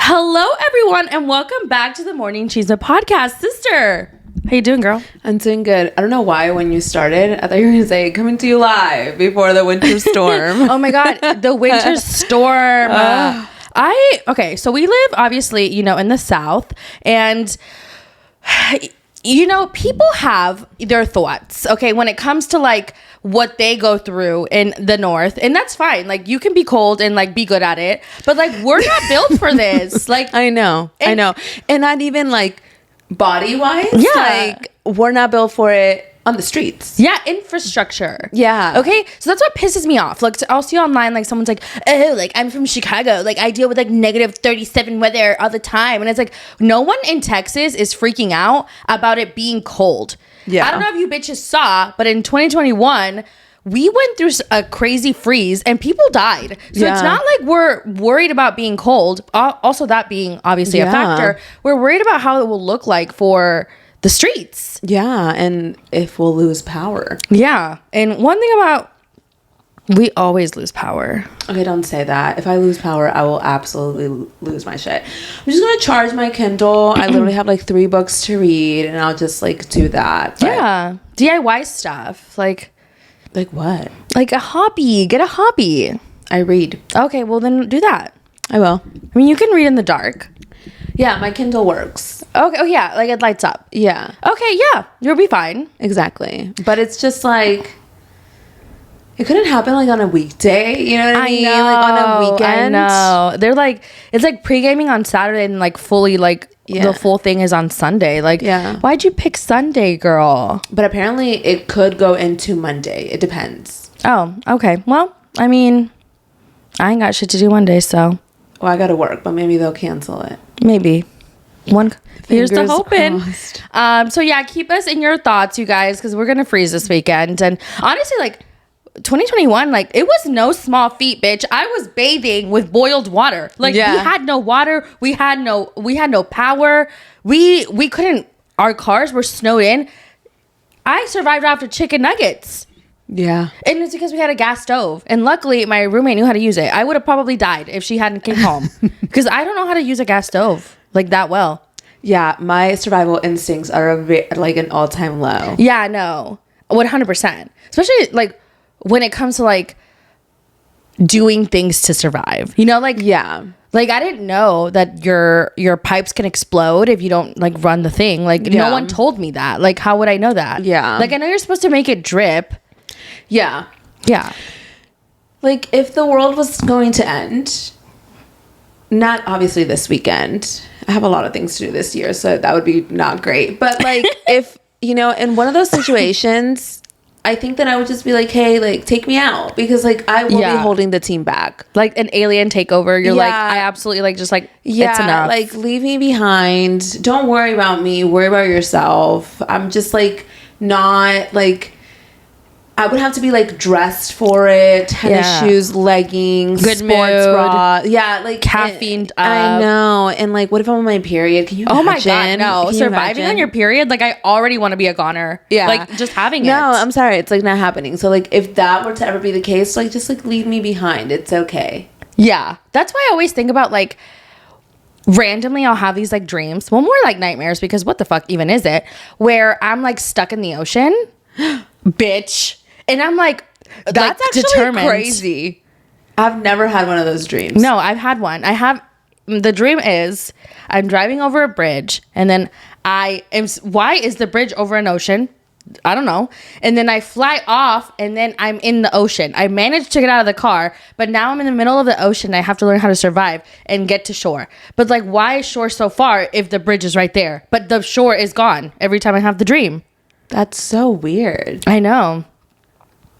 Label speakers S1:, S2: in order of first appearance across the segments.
S1: Hello, everyone, and welcome back to the Morning Chisme podcast. Sister, how you doing, girl?
S2: I'm doing good. I don't know why when you started, I thought you were going to say, coming to you live before the winter storm.
S1: Oh my God, the winter storm. Okay, so we live, obviously, in the South, and people have their thoughts, okay, when it comes to like what they go through in the North, and that's fine. Like, you can be cold and like be good at it, but like, we're not built for this. Like,
S2: I know. And not even like body wise.
S1: Yeah.
S2: Like, we're not built for it on the streets.
S1: Yeah, infrastructure.
S2: Yeah.
S1: Okay, so that's what pisses me off. Like, I'll see online, like, someone's like, oh, like, I'm from Chicago. Like, I deal with, like, negative 37 weather all the time. And it's like, no one in Texas is freaking out about it being cold.
S2: Yeah.
S1: I don't know if you bitches saw, but in 2021, we went through a crazy freeze and people died. So It's not like we're worried about being cold. Also, that being obviously a factor. We're worried about how it will look like for the streets.
S2: Yeah, and if we'll lose power.
S1: Yeah, and one thing about, we always lose power.
S2: Okay, don't say that. If I lose power, I will absolutely lose my shit. I'm just gonna charge my Kindle. I literally have like 3 books to read, and I'll just like do that. But
S1: yeah, DIY stuff, like
S2: what?
S1: Like a hobby. Get a hobby.
S2: I read.
S1: Okay, well then do that.
S2: I will.
S1: I mean, you can read in the dark.
S2: Yeah, my Kindle works.
S1: Okay. Oh yeah, like it lights up.
S2: Yeah.
S1: Okay. Yeah, you'll be fine.
S2: Exactly. But it's just like, it couldn't happen like on a weekday. You know what I mean?
S1: Know,
S2: like on a weekend.
S1: I know. They're like, it's like pre-gaming on Saturday and like fully like the full thing is on Sunday. Like, why'd you pick Sunday, girl?
S2: But apparently it could go into Monday. It depends.
S1: Oh, okay. Well, I mean, I ain't got shit to do Monday, so.
S2: Well, I gotta work, but maybe they'll cancel it.
S1: Maybe. Here's the hoping.
S2: Crossed.
S1: So yeah, keep us in your thoughts, you guys, because we're gonna freeze this weekend. And honestly, like 2021, like it was no small feat, bitch. I was bathing with boiled water. Like we had no water, we had no power. We couldn't. Our cars were snowed in. I survived after chicken nuggets.
S2: Yeah.
S1: And it's because we had a gas stove. And luckily, my roommate knew how to use it. I would have probably died if she hadn't came home. Because I don't know how to use a gas stove like that well.
S2: Yeah, my survival instincts are like an all-time low.
S1: Yeah, no. 100%. Especially like when it comes to like doing things to survive. Like like I didn't know that your pipes can explode if you don't like run the thing. Like no one told me that. Like how would I know that?
S2: Yeah.
S1: Like I know you're supposed to make it drip.
S2: Yeah.
S1: Yeah.
S2: Like if the world was going to end, not obviously this weekend. I have a lot of things to do this year, so that would be not great. But like if, in one of those situations, I think that I would just be like, hey, like take me out, because like I will be holding the team back.
S1: Like an alien takeover. You're like, I absolutely like just like it's enough.
S2: Like leave me behind. Don't worry about me. Worry about yourself. I'm just like not like, I would have to be like dressed for it, tennis shoes, leggings,
S1: good
S2: sports
S1: mood,
S2: bra. Yeah, like
S1: caffeined up.
S2: I know. And like, what if I'm on my period? Can you imagine?
S1: Oh my God, no. Surviving on your period, like I already want to be a goner. Yeah. Like just having it.
S2: No, I'm sorry. It's like not happening. So like if that were to ever be the case, like just like leave me behind. It's okay.
S1: Yeah. That's why I always think about like, randomly I'll have these like dreams. Well, more like nightmares, because what the fuck even is it? Where I'm like stuck in the ocean. Bitch. And I'm like,
S2: that's like, actually determined. Crazy. I've never had one of those dreams.
S1: No, I've had one. The dream is I'm driving over a bridge, and then why is the bridge over an ocean? I don't know. And then I fly off, and then I'm in the ocean. I managed to get out of the car, but now I'm in the middle of the ocean. I have to learn how to survive and get to shore. But like, why is shore so far if the bridge is right there? But the shore is gone every time I have the dream.
S2: That's so weird.
S1: I know.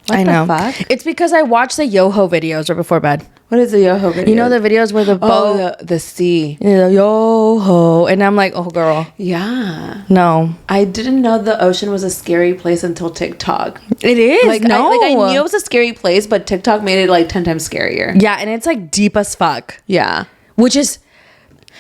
S2: What the fuck?
S1: It's because I watch the Yoho videos right before bed.
S2: What is the Yoho video?
S1: You know the videos where the boat...
S2: the sea.
S1: Yeah, Yoho. And I'm like, oh, girl.
S2: Yeah.
S1: No.
S2: I didn't know the ocean was a scary place until TikTok.
S1: It is.
S2: Like, I knew it was a scary place, but TikTok made it like 10 times scarier.
S1: Yeah, and it's like deep as fuck.
S2: Yeah.
S1: Which is...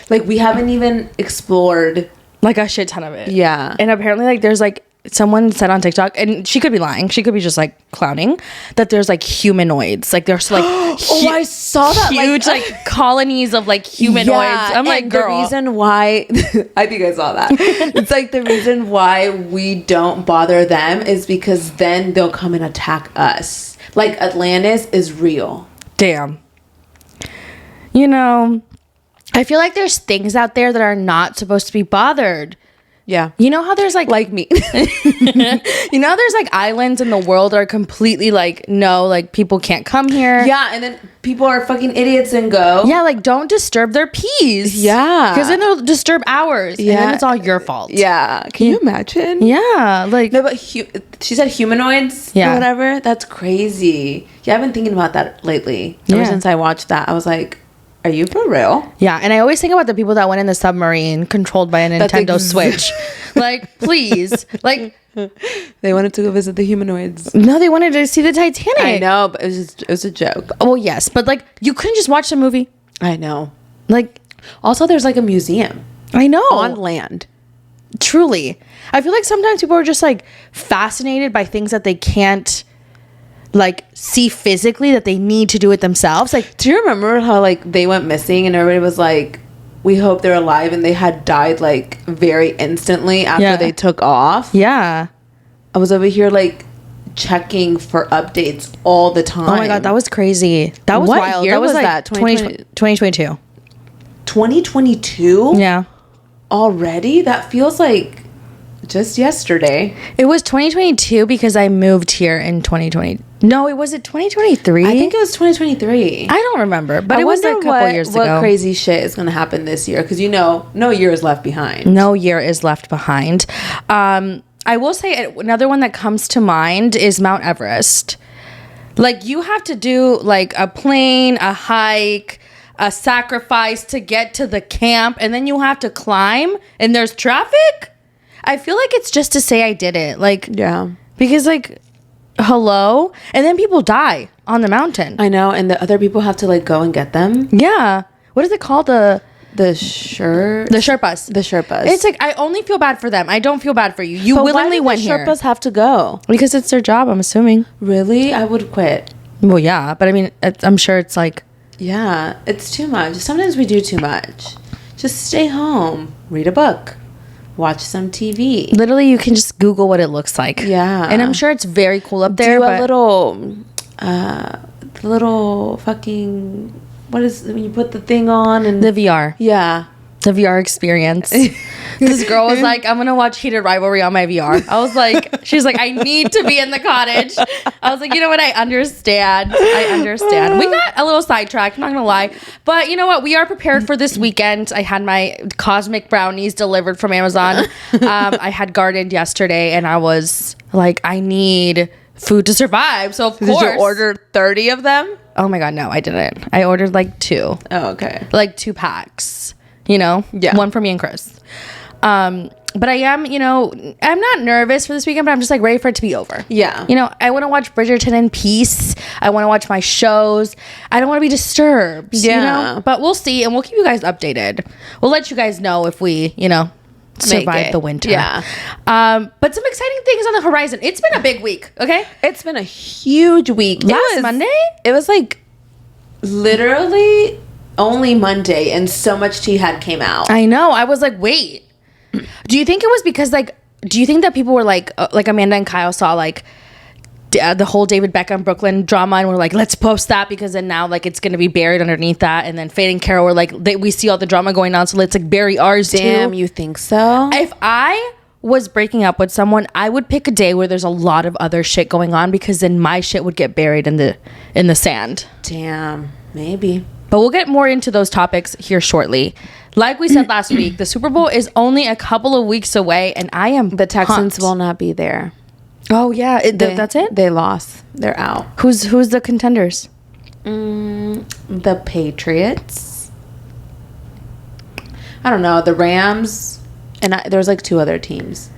S2: Like, we haven't even explored...
S1: Like a shit ton of it.
S2: Yeah.
S1: And apparently like there's like someone said on TikTok, and she could be lying, she could be just like clowning, that there's like humanoids, like there's like
S2: I saw that
S1: huge like colonies of like humanoids. I'm like, girl,
S2: the reason why I think I saw that. It's like the reason why we don't bother them is because then they'll come and attack us. Like Atlantis is real.
S1: damn. You know, I feel like there's things out there that are not supposed to be bothered.
S2: Yeah.
S1: You know how there's like
S2: Me.
S1: you know, there's like islands in the world that are completely like, no, like people can't come here.
S2: Yeah, and then people are fucking idiots and go.
S1: Yeah, like don't disturb their peace.
S2: Yeah.
S1: Because then they'll disturb ours. Yeah. And then it's all your fault.
S2: Yeah. Can you imagine?
S1: Yeah. Like,
S2: No, but she said humanoids
S1: Yeah.
S2: or whatever. That's crazy. Yeah, I've been thinking about that lately. Ever
S1: Yeah.
S2: since I watched that, I was like, are you for real?
S1: yeah. And I always think about the people that went in the submarine controlled by a Nintendo Switch. Like, please. Like,
S2: They wanted to go visit the humanoids.
S1: no, they wanted to see the Titanic.
S2: I know, but it was a joke.
S1: Well, yes. But like, you couldn't just watch the movie.
S2: I know.
S1: Like,
S2: Also, there's like a museum
S1: I know.
S2: on land.
S1: Truly. I feel like sometimes people are just like fascinated by things that they can't like see physically, that they need to do it themselves. Like,
S2: Do you remember how like they went missing and everybody was like, we hope they're alive, and they had died like very instantly after
S1: Yeah.
S2: they took off?
S1: yeah.
S2: I was over here like checking for updates all the time.
S1: Oh my God, that was crazy. That was
S2: What
S1: wild.
S2: year
S1: That was
S2: was
S1: like
S2: that?
S1: 2022.
S2: 2022
S1: Yeah.
S2: already? That feels like just yesterday.
S1: It was 2022 because I moved here in 2020. No, it was it 2023?
S2: I think it was 2023.
S1: I don't remember, but it was like a couple years ago.
S2: What crazy shit is going to happen this year? Because no year is left behind.
S1: No year is left behind. I will say another one that comes to mind is Mount Everest. Like, you have to do like a plane, a hike, a sacrifice to get to the camp, and then you have to climb, and there's traffic. I feel like it's just to say I did it. Like,
S2: Yeah.
S1: because like, hello? And then people die on the mountain.
S2: I know, and the other people have to like go and get them.
S1: Yeah. What is it called? The
S2: Sherpas.
S1: Sherpas.
S2: The Sherpas.
S1: It's like, I only feel bad for them. I don't feel bad for you. You
S2: But
S1: willingly
S2: why
S1: went
S2: do the
S1: here.
S2: Sherpas have to go?
S1: Because it's their job, I'm assuming.
S2: Really? I would quit.
S1: Well, yeah, but I mean, I'm sure it's like,
S2: Yeah, it's too much. Sometimes we do too much. Just stay home, read a book, watch some TV.
S1: literally, you can just Google what it looks like.
S2: Yeah.
S1: And I'm sure it's very cool up there.
S2: Do
S1: but
S2: a little fucking, what is when you put the thing on and
S1: the VR.
S2: yeah.
S1: The VR experience. This girl was like, I'm gonna watch Heated Rivalry on my VR. I was like, she's like, I need to be in the cottage. I was like, you know what? I understand. We got a little sidetracked, I'm not gonna lie. But you know what? We are prepared for this weekend. I had my cosmic brownies delivered from Amazon. I had gardened yesterday, and I was like, I need food to survive. So of course.
S2: Did you order 30 of them?
S1: Oh my God, no, I didn't. I ordered like 2.
S2: Oh, okay.
S1: Like 2 packs, you know?
S2: Yeah.
S1: One for me and Chris. But I am, you know, I'm not nervous for this weekend, but I'm just like ready for it to be over.
S2: Yeah.
S1: You know, I want to watch Bridgerton in peace. I want to watch my shows. I don't want to be disturbed.
S2: Yeah.
S1: You know? But we'll see, and we'll keep you guys updated. We'll let you guys know if we, you know, survive the winter.
S2: Yeah.
S1: But some exciting things on the horizon. It's been a big week, okay?
S2: It's been a huge week.
S1: Last Monday?
S2: It was like literally only Monday, and so much tea had came out.
S1: I know. I was like, wait. Do you think it was because like? Do you think that people were like Amanda and Kyle saw like the whole David Beckham Brooklyn drama and were like, let's post that because then now like it's gonna be buried underneath that, and then Feid and Karol were like, we see all the drama going on, so let's like bury ours
S2: Damn,
S1: too.
S2: you think so?
S1: If I was breaking up with someone, I would pick a day where there's a lot of other shit going on, because then my shit would get buried in the sand.
S2: Damn, maybe.
S1: But we'll get more into those topics here shortly. Like we said last week, the Super Bowl is only a couple of weeks away, and I am
S2: The Texans
S1: pumped.
S2: will not be there.
S1: Oh yeah, that's it.
S2: They lost. They're out.
S1: Who's the contenders?
S2: The Patriots. I don't know. The Rams, and there's like 2 other teams.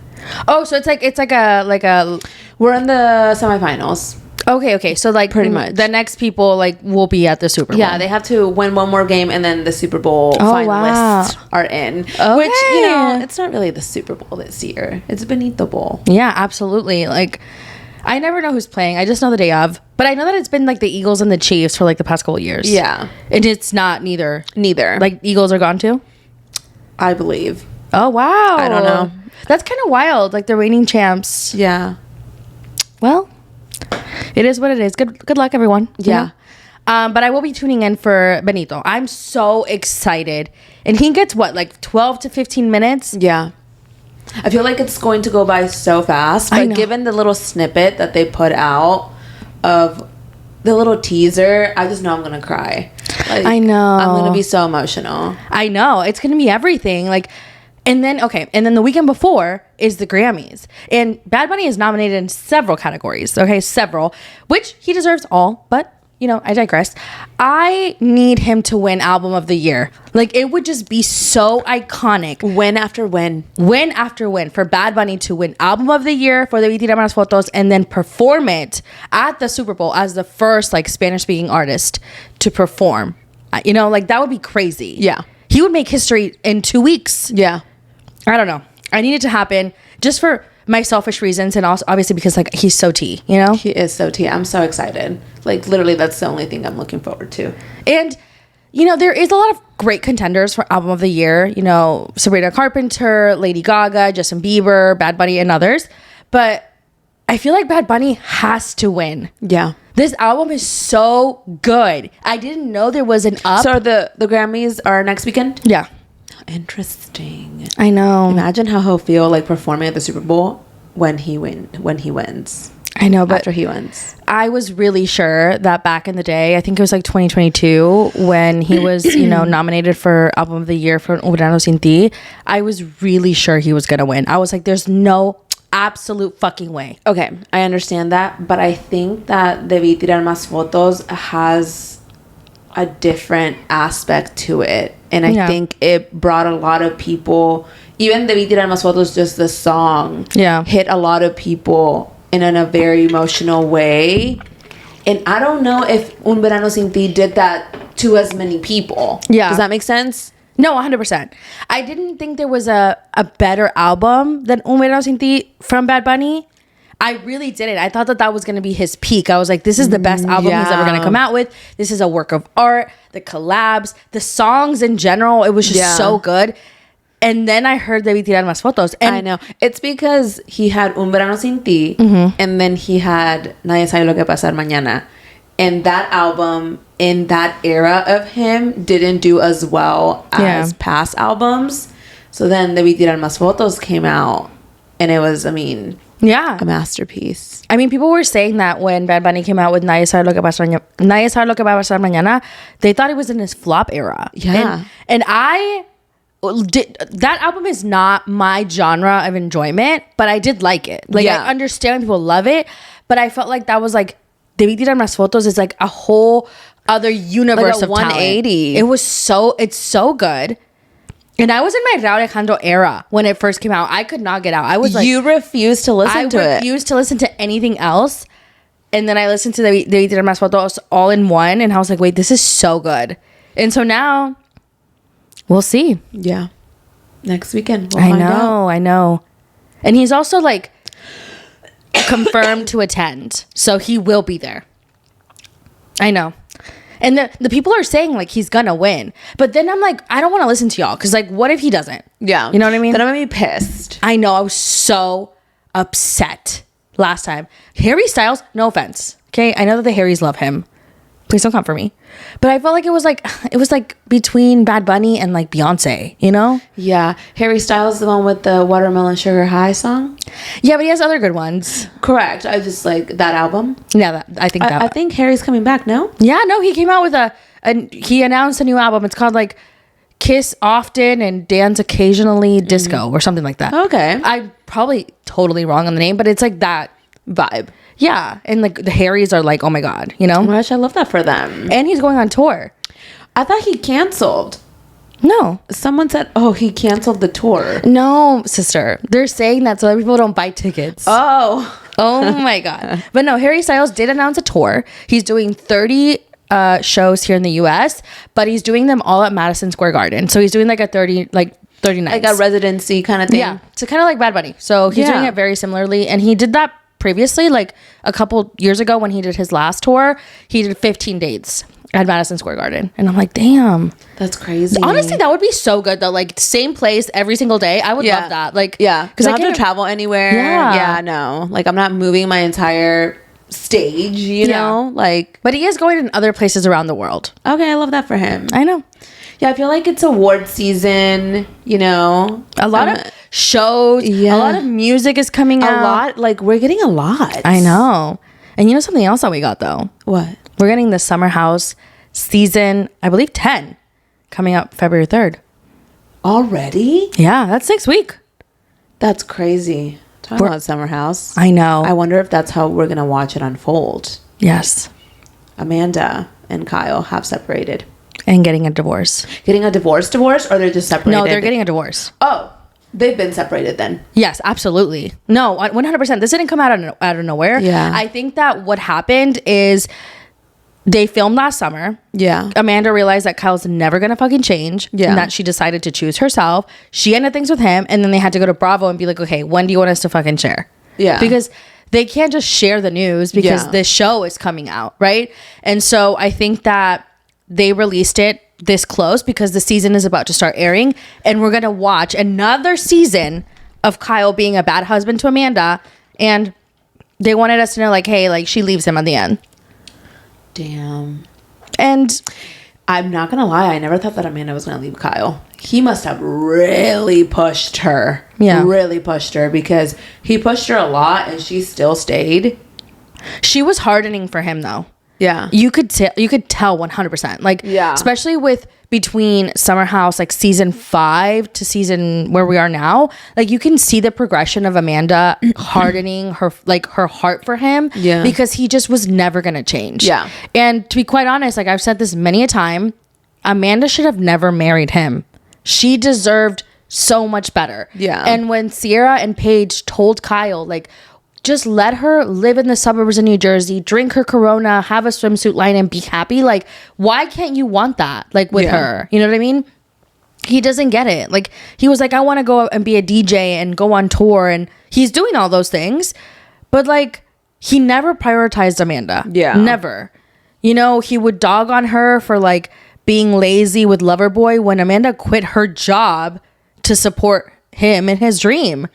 S1: Oh, so it's like a
S2: We're in the semifinals.
S1: Okay. So like
S2: Pretty much.
S1: the next people like will be at the Super Bowl.
S2: Yeah, they have to win one more game, and then the Super Bowl finalists are in.
S1: Okay.
S2: Which, you know, it's not really the Super Bowl this year. It's Benito Bowl.
S1: Yeah, absolutely. Like, I never know who's playing. I just know the day of. But I know that it's been like the Eagles and the Chiefs for like the past couple of years.
S2: Yeah.
S1: And it's not neither.
S2: Neither.
S1: Like, Eagles are gone too?
S2: I believe.
S1: Oh, wow.
S2: I don't know.
S1: That's kind of wild. Like, the reigning champs.
S2: Yeah.
S1: Well, it is what it is. Good luck, everyone.
S2: Yeah.
S1: But I will be tuning in for Benito. I'm so excited. And he gets what, like 12 to 15 minutes?
S2: Yeah. I feel like it's going to go by so fast.
S1: I
S2: But
S1: know.
S2: given the little snippet that they put out of the little teaser, I just know I'm going to cry. Like,
S1: I know.
S2: I'm going to be so emotional.
S1: I know. It's going to be everything. Like, and then the weekend before is the Grammys. And Bad Bunny is nominated in several categories. Okay, several, which he deserves all, but you know, I digress. I need him to win Album of the Year. Like, it would just be so iconic.
S2: Win after win.
S1: Win after win for Bad Bunny to win Album of the Year for the Vi Tiramos Fotos and then perform it at the Super Bowl as the first like Spanish speaking artist to perform. You know, like that would be crazy.
S2: Yeah.
S1: He would make history in 2 weeks.
S2: Yeah.
S1: I don't know. I need it to happen just for my selfish reasons and also obviously because like he's so T, you know?
S2: He is so T. I'm so excited. Like, literally, that's the only thing I'm looking forward to.
S1: And, you know, there is a lot of great contenders for Album of the Year. You know, Sabrina Carpenter, Lady Gaga, Justin Bieber, Bad Bunny, and others. But I feel like Bad Bunny has to win.
S2: Yeah.
S1: This album is so good. I didn't know there was an up.
S2: So the Grammys are next weekend?
S1: Yeah.
S2: Interesting.
S1: I know.
S2: Imagine how he'll feel like performing at the Super Bowl when he wins.
S1: I know, but
S2: After he wins.
S1: I was really sure that back in the day, I think it was like 2022, when he was, you know, nominated for Album of the Year for Un Verano Sin Ti, I was really sure he was going to win. I was like, there's no absolute fucking way.
S2: Okay, I understand that, but I think that Debí Tirar Más Fotos has a different aspect to it. And I think it brought a lot of people, even Debí Tirar Más Fotos, just the song, hit a lot of people in a very emotional way. And I don't know if Un Verano Sin Ti did that to as many people.
S1: Yeah.
S2: Does that make sense?
S1: No, 100%. I didn't think there was a better album than Un Verano Sin Ti from Bad Bunny. I really didn't. I thought that was going to be his peak. I was like, this is the best album he's ever going to come out with. This is a work of art. The collabs, the songs in general, it was just so good. And then I heard Debí Tirar Más Fotos. And
S2: I know. It's because he had Un Verano Sin Ti, and then he had Nadie Sabe Lo Que Pasar Mañana. And that album, in that era of him, didn't do as well as past albums. So then Debí Tirar Más Fotos came out, and it was, I mean, a masterpiece.
S1: I mean, people were saying that when Bad Bunny came out with Nadie Sabe Lo Que Pasar Mañana, they thought it was in his flop era.
S2: Yeah.
S1: And that album is not my genre of enjoyment, but I did like it. Like, I understand people love it, but I felt like that was like Debí Tirar Más Fotos is like a whole other universe
S2: like a
S1: of
S2: 180.
S1: Talent. It's so good. And I was in my Raúl Alejandro era when it first came out. I could not get out. I was like,
S2: you refused to listen to it.
S1: I refused to listen to anything else. And then I listened to Debí Tirar Más Fotos all in one, and I was like, wait, this is so good. And so now we'll see.
S2: Yeah. Next weekend. We'll find out.
S1: I know. And he's also like confirmed to attend. So he will be there. I know. And the people are saying like he's gonna win. But then I'm like, I don't want to listen to y'all. Because like, what if he doesn't?
S2: Yeah.
S1: You know what I mean?
S2: Then I'm gonna be pissed.
S1: I know. I was so upset last time. Harry Styles, no offense. Okay. I know that the Harrys love him. Please don't come for me. But I felt like it was like between Bad Bunny and like Beyonce, you know?
S2: Yeah. Harry Styles, the one with the Watermelon Sugar High song?
S1: Yeah, but he has other good ones.
S2: Correct. I just like that album.
S1: Yeah, I
S2: think Harry's coming back, no?
S1: Yeah, no, he came out with he announced a new album. It's called like Kiss Often and Dance Occasionally Disco or something like that.
S2: Okay.
S1: I'm probably totally wrong on the name, but it's like that
S2: vibe.
S1: Yeah, and like the Harrys are like, oh my God, you know?
S2: Oh my gosh, I love that for them.
S1: And he's going on tour.
S2: I thought he canceled.
S1: No.
S2: Someone said, oh, he canceled the tour.
S1: No, sister. They're saying that so that people don't buy tickets.
S2: Oh.
S1: Oh my God. But no, Harry Styles did announce a tour. He's doing 30 shows here in the US, but he's doing them all at Madison Square Garden. So he's doing like a 30 nights.
S2: Like a residency kind of thing.
S1: Yeah. So kind of like Bad Bunny. So he's doing it very similarly. And he did that previously, like a couple years ago when he did his last tour. He did 15 dates at Madison Square Garden. And I'm like, damn.
S2: That's crazy.
S1: Honestly, that would be so good though. Like same place every single day. I would love that. Like,
S2: because I don't have to travel anywhere.
S1: Yeah.
S2: No. Like I'm not moving my entire stage, you know? Like,
S1: but he is going in other places around the world.
S2: Okay, I love that for him.
S1: I know.
S2: Yeah, I feel like it's award season, you know.
S1: A lot of shows, a lot of music is coming out.
S2: A lot, like we're getting a lot.
S1: I know. And you know something else that we got though?
S2: What?
S1: We're getting the Summer House season, I believe 10, coming out February 3rd.
S2: Already?
S1: Yeah, that's next week.
S2: That's crazy. Talking about Summer House.
S1: I know.
S2: I wonder if that's how we're going to watch it unfold.
S1: Yes.
S2: Amanda and Kyle have separated.
S1: And getting a divorce.
S2: Getting a divorce, or they're just separated?
S1: No, they're getting a divorce.
S2: Oh, they've been separated then.
S1: Yes, absolutely. No, 100%. This didn't come out of nowhere.
S2: Yeah.
S1: I think that what happened is they filmed last summer.
S2: Yeah.
S1: Amanda realized that Kyle's never going to fucking change.
S2: Yeah.
S1: And that she decided to choose herself. She ended things with him. And then they had to go to Bravo and be like, okay, when do you want us to fucking share?
S2: Yeah.
S1: Because they can't just share the news because this show is coming out, right? And so I think that they released it this close because the season is about to start airing. And we're going to watch another season of Kyle being a bad husband to Amanda. And they wanted us to know, like, hey, like, she leaves him at the end.
S2: Damn.
S1: And
S2: I'm not gonna lie, I never thought that Amanda was gonna leave Kyle. He must have really pushed her.
S1: Yeah.
S2: Really pushed her because he pushed her a lot and she still stayed.
S1: she was hardening for him though.
S2: Yeah.
S1: You could tell 100%. Like, especially with between Summer House, like season 5 to season where we are now, like you can see the progression of Amanda hardening her heart for him.
S2: Yeah.
S1: Because he just was never going to change.
S2: Yeah.
S1: And to be quite honest, like I've said this many a time, Amanda should have never married him. She deserved so much better.
S2: Yeah.
S1: And when Sierra and Paige told Kyle, like, just let her live in the suburbs of New Jersey, drink her Corona, have a swimsuit line, and be happy. Like, why can't you want that? Like, with her. You know what I mean? He doesn't get it. Like, he was like, I want to go and be a DJ and go on tour. And he's doing all those things. But, like, he never prioritized Amanda.
S2: Yeah.
S1: Never. You know, he would dog on her for, like, being lazy with Loverboy when Amanda quit her job to support him in his dream.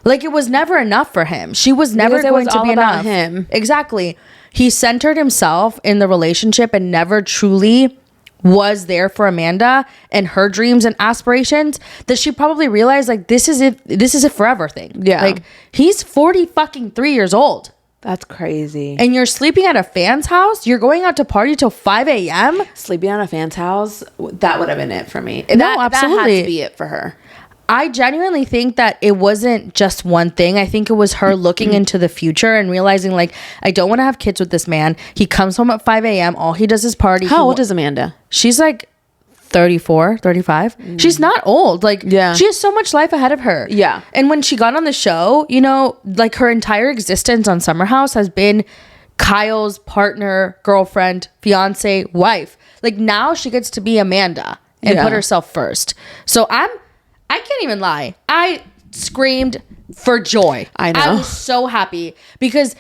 S1: Like, it was never enough for him. She was never going to be enough.
S2: Him.
S1: Exactly. He centered himself in the relationship and never truly was there for Amanda and her dreams and aspirations, that she probably realized, like, this is it. This is a forever thing.
S2: Yeah.
S1: Like, he's 3 years old.
S2: That's crazy.
S1: And you're sleeping at a fan's house? You're going out to party till 5 a.m.?
S2: Sleeping at a fan's house, that would have been it for me.
S1: No, absolutely.
S2: That had to be it for her.
S1: I genuinely think that it wasn't just one thing. I think it was her looking into the future and realizing, like, I don't want to have kids with this man. He comes home at 5 a.m. All he does is party.
S2: How old is Amanda?
S1: She's like 34, 35. She's not old. Like, she has so much life ahead of her.
S2: Yeah.
S1: And when she got on the show, you know, like, her entire existence on Summer House has been Kyle's partner, girlfriend, fiance, wife. Like, now she gets to be Amanda and put herself first. So I can't even lie. I screamed for joy.
S2: I know.
S1: I was so happy because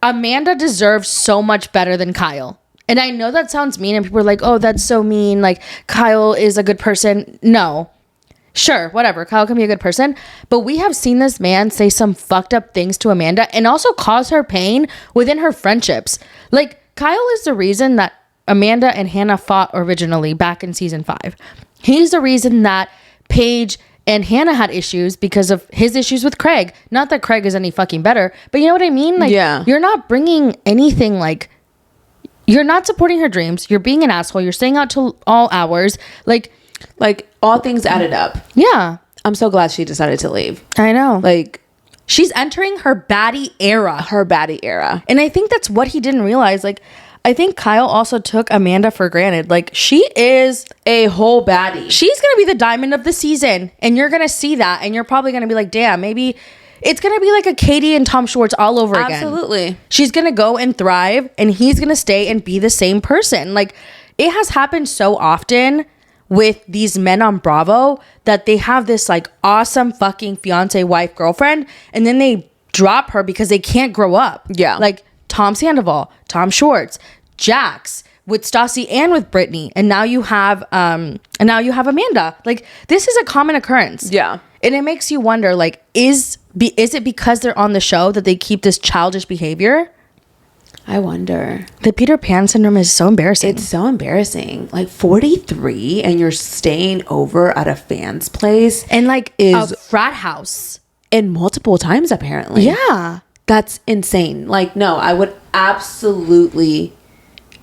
S1: Amanda deserves so much better than Kyle. And I know that sounds mean and people are like, oh, that's so mean. Like, Kyle is a good person. No. Sure, whatever. Kyle can be a good person. But we have seen this man say some fucked up things to Amanda and also cause her pain within her friendships. Like, Kyle is the reason that Amanda and Hannah fought originally back in season 5. He's the reason that Paige and Hannah had issues because of his issues with Craig. Not that Craig is any fucking better, but you know what I mean? Like, you're not bringing anything, like, you're not supporting her dreams. You're being an asshole. You're staying out till all hours. Like
S2: all things added up.
S1: Yeah.
S2: I'm so glad she decided to leave.
S1: I know.
S2: Like,
S1: she's entering her baddie era. And I think that's what he didn't realize. Like, I think Kyle also took Amanda for granted. Like, she is
S2: a whole baddie.
S1: She's going to be the diamond of the season. And you're going to see that. And you're probably going to be like, damn, maybe it's gonna be like a Katie and Tom Schwartz all over again.
S2: Absolutely.
S1: She's gonna go and thrive, and he's gonna stay and be the same person. Like, it has happened so often with these men on Bravo that they have this like awesome fucking fiance, wife, girlfriend, and then they drop her because they can't grow up.
S2: Yeah.
S1: Like Tom Sandoval, Tom Schwartz, Jax, with Stassi and with Brittany, and now you have Amanda. Like, this is a common occurrence.
S2: Yeah.
S1: And it makes you wonder, like, is it because they're on the show that they keep this childish behavior?
S2: I wonder.
S1: The Peter Pan syndrome is so embarrassing.
S2: It's so embarrassing. Like 43 and you're staying over at a fan's place
S1: and like a frat house.
S2: And multiple times apparently.
S1: Yeah.
S2: That's insane. Like, no, I would absolutely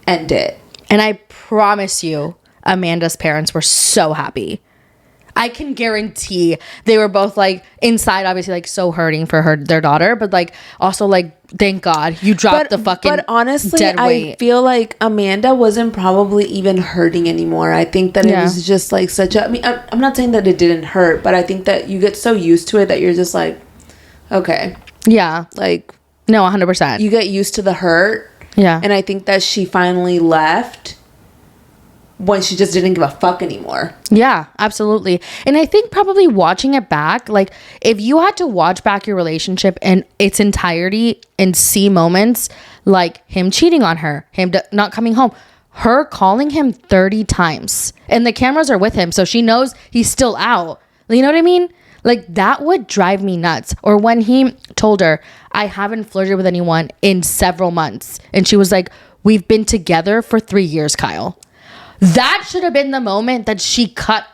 S2: end it.
S1: And I promise you, Amanda's parents were so happy. I can guarantee they were both like inside, obviously, like so hurting for their daughter, but like also like, thank God you dropped the fucking
S2: But honestly,
S1: dead weight.
S2: I feel like Amanda wasn't probably even hurting anymore. I think that it was just like such a. I mean, I'm not saying that it didn't hurt, but I think that you get so used to it that you're just like, okay,
S1: yeah,
S2: like
S1: no, 100%.
S2: You get used to the hurt.
S1: Yeah,
S2: and I think that she finally left when she just didn't give a fuck anymore.
S1: Yeah, absolutely. And I think probably watching it back, like if you had to watch back your relationship in its entirety and see moments like him cheating on her, him not coming home, her calling him 30 times, and the cameras are with him, so she knows he's still out. You know what I mean? Like, that would drive me nuts. Or when he told her, I haven't flirted with anyone in several months. And she was like, we've been together for 3 years, Kyle. That should have been the moment that she cut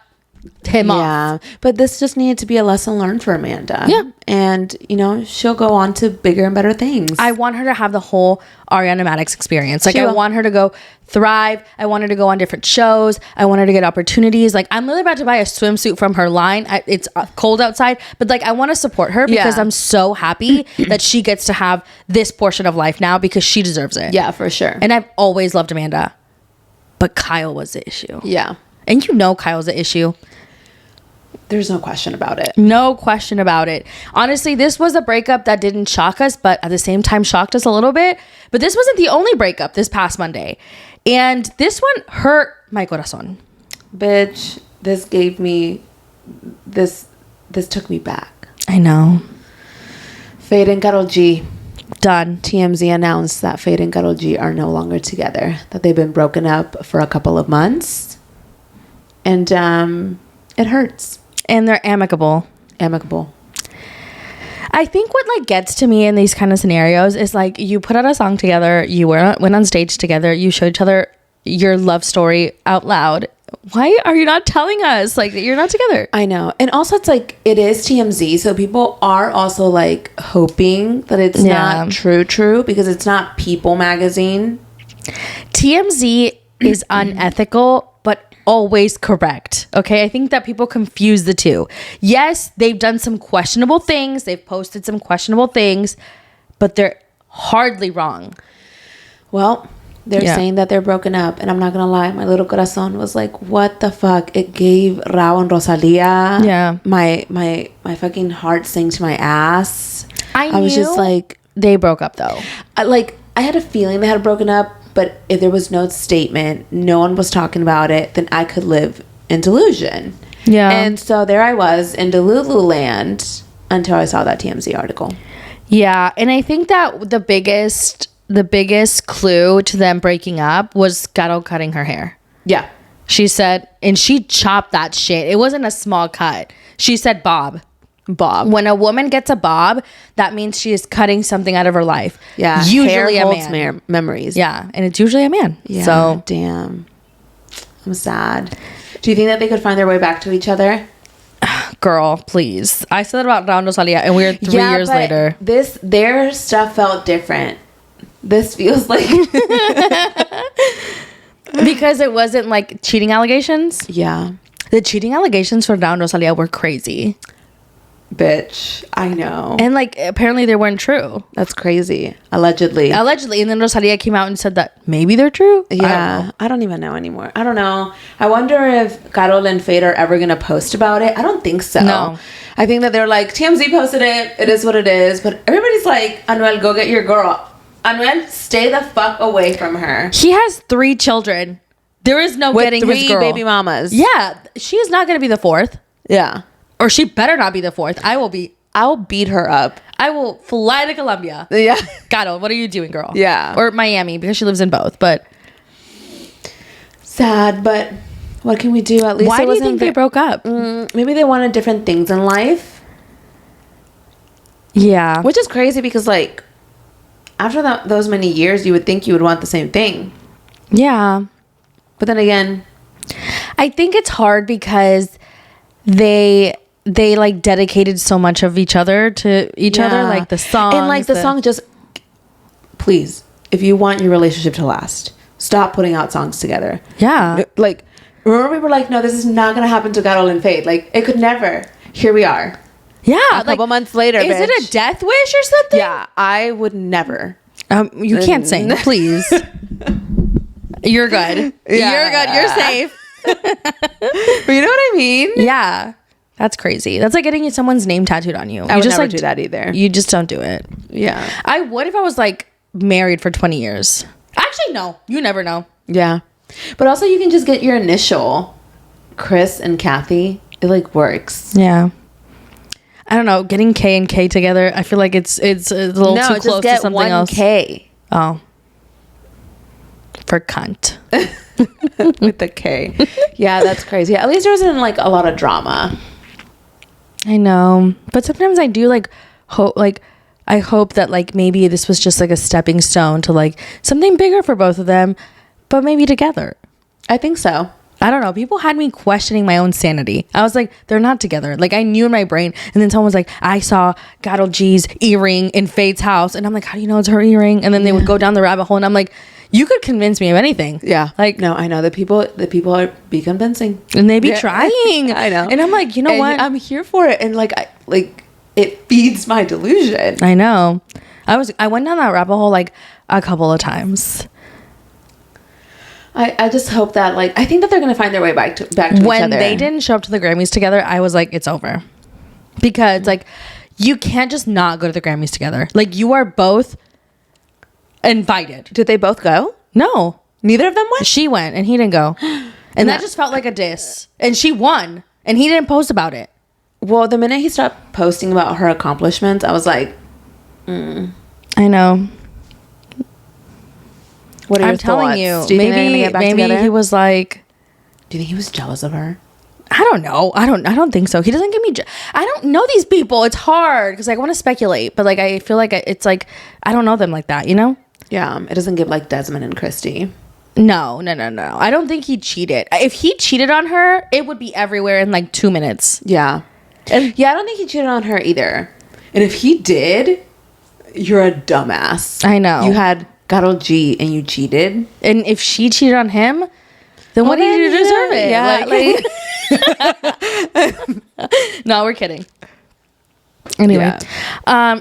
S1: him off.
S2: Yeah, but this just needed to be a lesson learned for Amanda.
S1: Yeah.
S2: And, you know, she'll go on to bigger and better things.
S1: I want her to have the whole Ariana Madix experience. Like, I want her to go thrive. I want her to go on different shows. I want her to get opportunities. Like, I'm really about to buy a swimsuit from her line. It's cold outside, but like, I want to support her because I'm so happy that she gets to have this portion of life now because she deserves it.
S2: Yeah, for sure.
S1: And I've always loved Amanda. But Kyle was the issue.
S2: Yeah.
S1: And you know Kyle's the issue.
S2: There's no question about it.
S1: No question about it. Honestly, this was a breakup that didn't shock us, but at the same time shocked us a little bit. But this wasn't the only breakup this past Monday. And this one hurt my corazon.
S2: Bitch, this gave me... This took me back.
S1: I know.
S2: Feid and Karol G.
S1: Done.
S2: TMZ announced that Feid and Karol G are no longer together. That they've been broken up for a couple of months. And it hurts.
S1: And they're amicable. I think what like gets to me in these kind of scenarios is like, you put out a song together, you went on stage together, you showed each other your love story out loud. Why are you not telling us like that you're not together?
S2: I know. And also it's like, it is TMZ, so people are also like hoping that it's not true because it's not People magazine.
S1: TMZ is unethical but always correct. Okay, I think that people confuse the two. Yes, they've done some questionable things, they've posted some questionable things, but they're hardly wrong.
S2: Well, they're saying that they're broken up, and I'm not gonna lie, my little corazon was like, what the fuck? It gave Rao and Rosalia my fucking heart sank to my ass. I was just like,
S1: they broke up though.
S2: I had a feeling they had broken up, but if there was no statement, no one was talking about it, then I could live in delusion. Yeah. And so there I was in Delulu land until I saw that TMZ article.
S1: Yeah, and I think that the biggest clue to them breaking up was Karol cutting her hair.
S2: Yeah.
S1: She said, and she chopped that shit. It wasn't a small cut. She said bob. When a woman gets a bob, that means she is cutting something out of her life.
S2: Yeah.
S1: Usually
S2: hair
S1: a
S2: holds
S1: man.
S2: Memories.
S1: Yeah, and it's usually a man.
S2: Yeah.
S1: So
S2: damn. I'm sad. Do you think that they could find their way back to each other?
S1: Girl, please. I said that about Rao and Rosalia, and we're 3 years later.
S2: Their stuff felt different. This feels like
S1: because it wasn't like cheating allegations.
S2: Yeah.
S1: The cheating allegations for Rao and Rosalia were crazy.
S2: Bitch, I know.
S1: And like apparently they weren't true.
S2: That's crazy. Allegedly.
S1: And then Rosalia came out and said that maybe they're true.
S2: Yeah, I don't even know anymore. I don't know. I wonder if Karol and Feid are ever gonna post about it. I don't think so.
S1: No.
S2: I think that they're like, TMZ posted it. It is what it is. But everybody's like, Anuel, go get your girl. Anuel, stay the fuck away from her.
S1: He has 3 children. There is no
S2: With
S1: getting
S2: 3
S1: his girl.
S2: baby mamas.
S1: Yeah, she is not going to be the 4th.
S2: Yeah.
S1: Or she better not be the 4th.
S2: I'll beat her up.
S1: I will fly to Colombia.
S2: Yeah.
S1: Karol, what are you doing, girl?
S2: Yeah.
S1: Or Miami, because she lives in both. But
S2: sad, but what can we do? At least
S1: why do you think they broke up?
S2: Maybe they wanted different things in life.
S1: Yeah.
S2: Which is crazy because, like, after those many years, you would think you would want the same thing.
S1: Yeah.
S2: But then again,
S1: I think it's hard because they like dedicated so much of each other to each other, like the song
S2: and like the song just, please, if you want your relationship to last, stop putting out songs together.
S1: Yeah.
S2: Like, remember we were like, no, this is not gonna happen to Karol and Feid. Like, it could never. Here we are.
S1: Yeah,
S2: a couple months later.
S1: Is it a death wish or something?
S2: Yeah, I would never.
S1: You can't sing, please. You're good.
S2: Yeah.
S1: You're good. You're safe.
S2: But you know what I mean?
S1: Yeah. That's crazy. That's like getting someone's name tattooed on you.
S2: I would
S1: just
S2: never
S1: like
S2: do that either.
S1: You just don't do it.
S2: Yeah.
S1: I would if I was like married for 20 years. Actually, no. You never know.
S2: Yeah. But also you can just get your initial, Chris and Kathy. It like works.
S1: Yeah. I don't know. Getting K and K together, I feel like it's a little too close to something else.
S2: K.
S1: Oh. For cunt.
S2: With the K. Yeah, that's crazy. At least there wasn't like a lot of drama.
S1: I know. But sometimes I do like hope, like I hope that like maybe this was just like a stepping stone to like something bigger for both of them, but maybe together.
S2: I think so.
S1: I don't know. People had me questioning my own sanity. I was like, they're not together. Like I knew in my brain. And then someone was like, I saw Karol G's earring in Feid's house. And I'm like, how do you know it's her earring? And then they would go down the rabbit hole. And I'm like, you could convince me of anything.
S2: Yeah.
S1: Like,
S2: no, I know the people are be convincing.
S1: And they be trying.
S2: I know.
S1: And I'm like, you know what?
S2: I'm here for it. And like, it feeds my delusion.
S1: I know. I went down that rabbit hole like a couple of times.
S2: I just hope that like I think that they're gonna find their way back to each other.
S1: When they didn't show up to the Grammys together, I was like, it's over. Because like you can't just not go to the Grammys together. Like you are both invited.
S2: Did they both go?
S1: No.
S2: Neither of them went?
S1: She went and he didn't go. And that just felt like a diss. And she won. And he didn't post about it.
S2: Well, the minute he stopped posting about her accomplishments, I was like,
S1: I know.
S2: What are your
S1: I'm telling
S2: thoughts?
S1: you.
S2: Do you think they're gonna get back
S1: maybe
S2: together?
S1: he was like,
S2: do you think he was jealous of her?
S1: I don't know. I don't think so. He doesn't give me. I don't know these people. It's hard because like, I want to speculate, but like I feel like it's like I don't know them like that. You know?
S2: Yeah, it doesn't give like Desmond and Christy.
S1: No. I don't think he cheated. If he cheated on her, it would be everywhere in like 2 minutes.
S2: Yeah, yeah. I don't think he cheated on her either. And if he did, you're a dumbass.
S1: I know.
S2: You had Karol G and you cheated.
S1: And if she cheated on him, then what did you deserve it?
S2: Yeah,
S1: No, we're kidding. Anyway,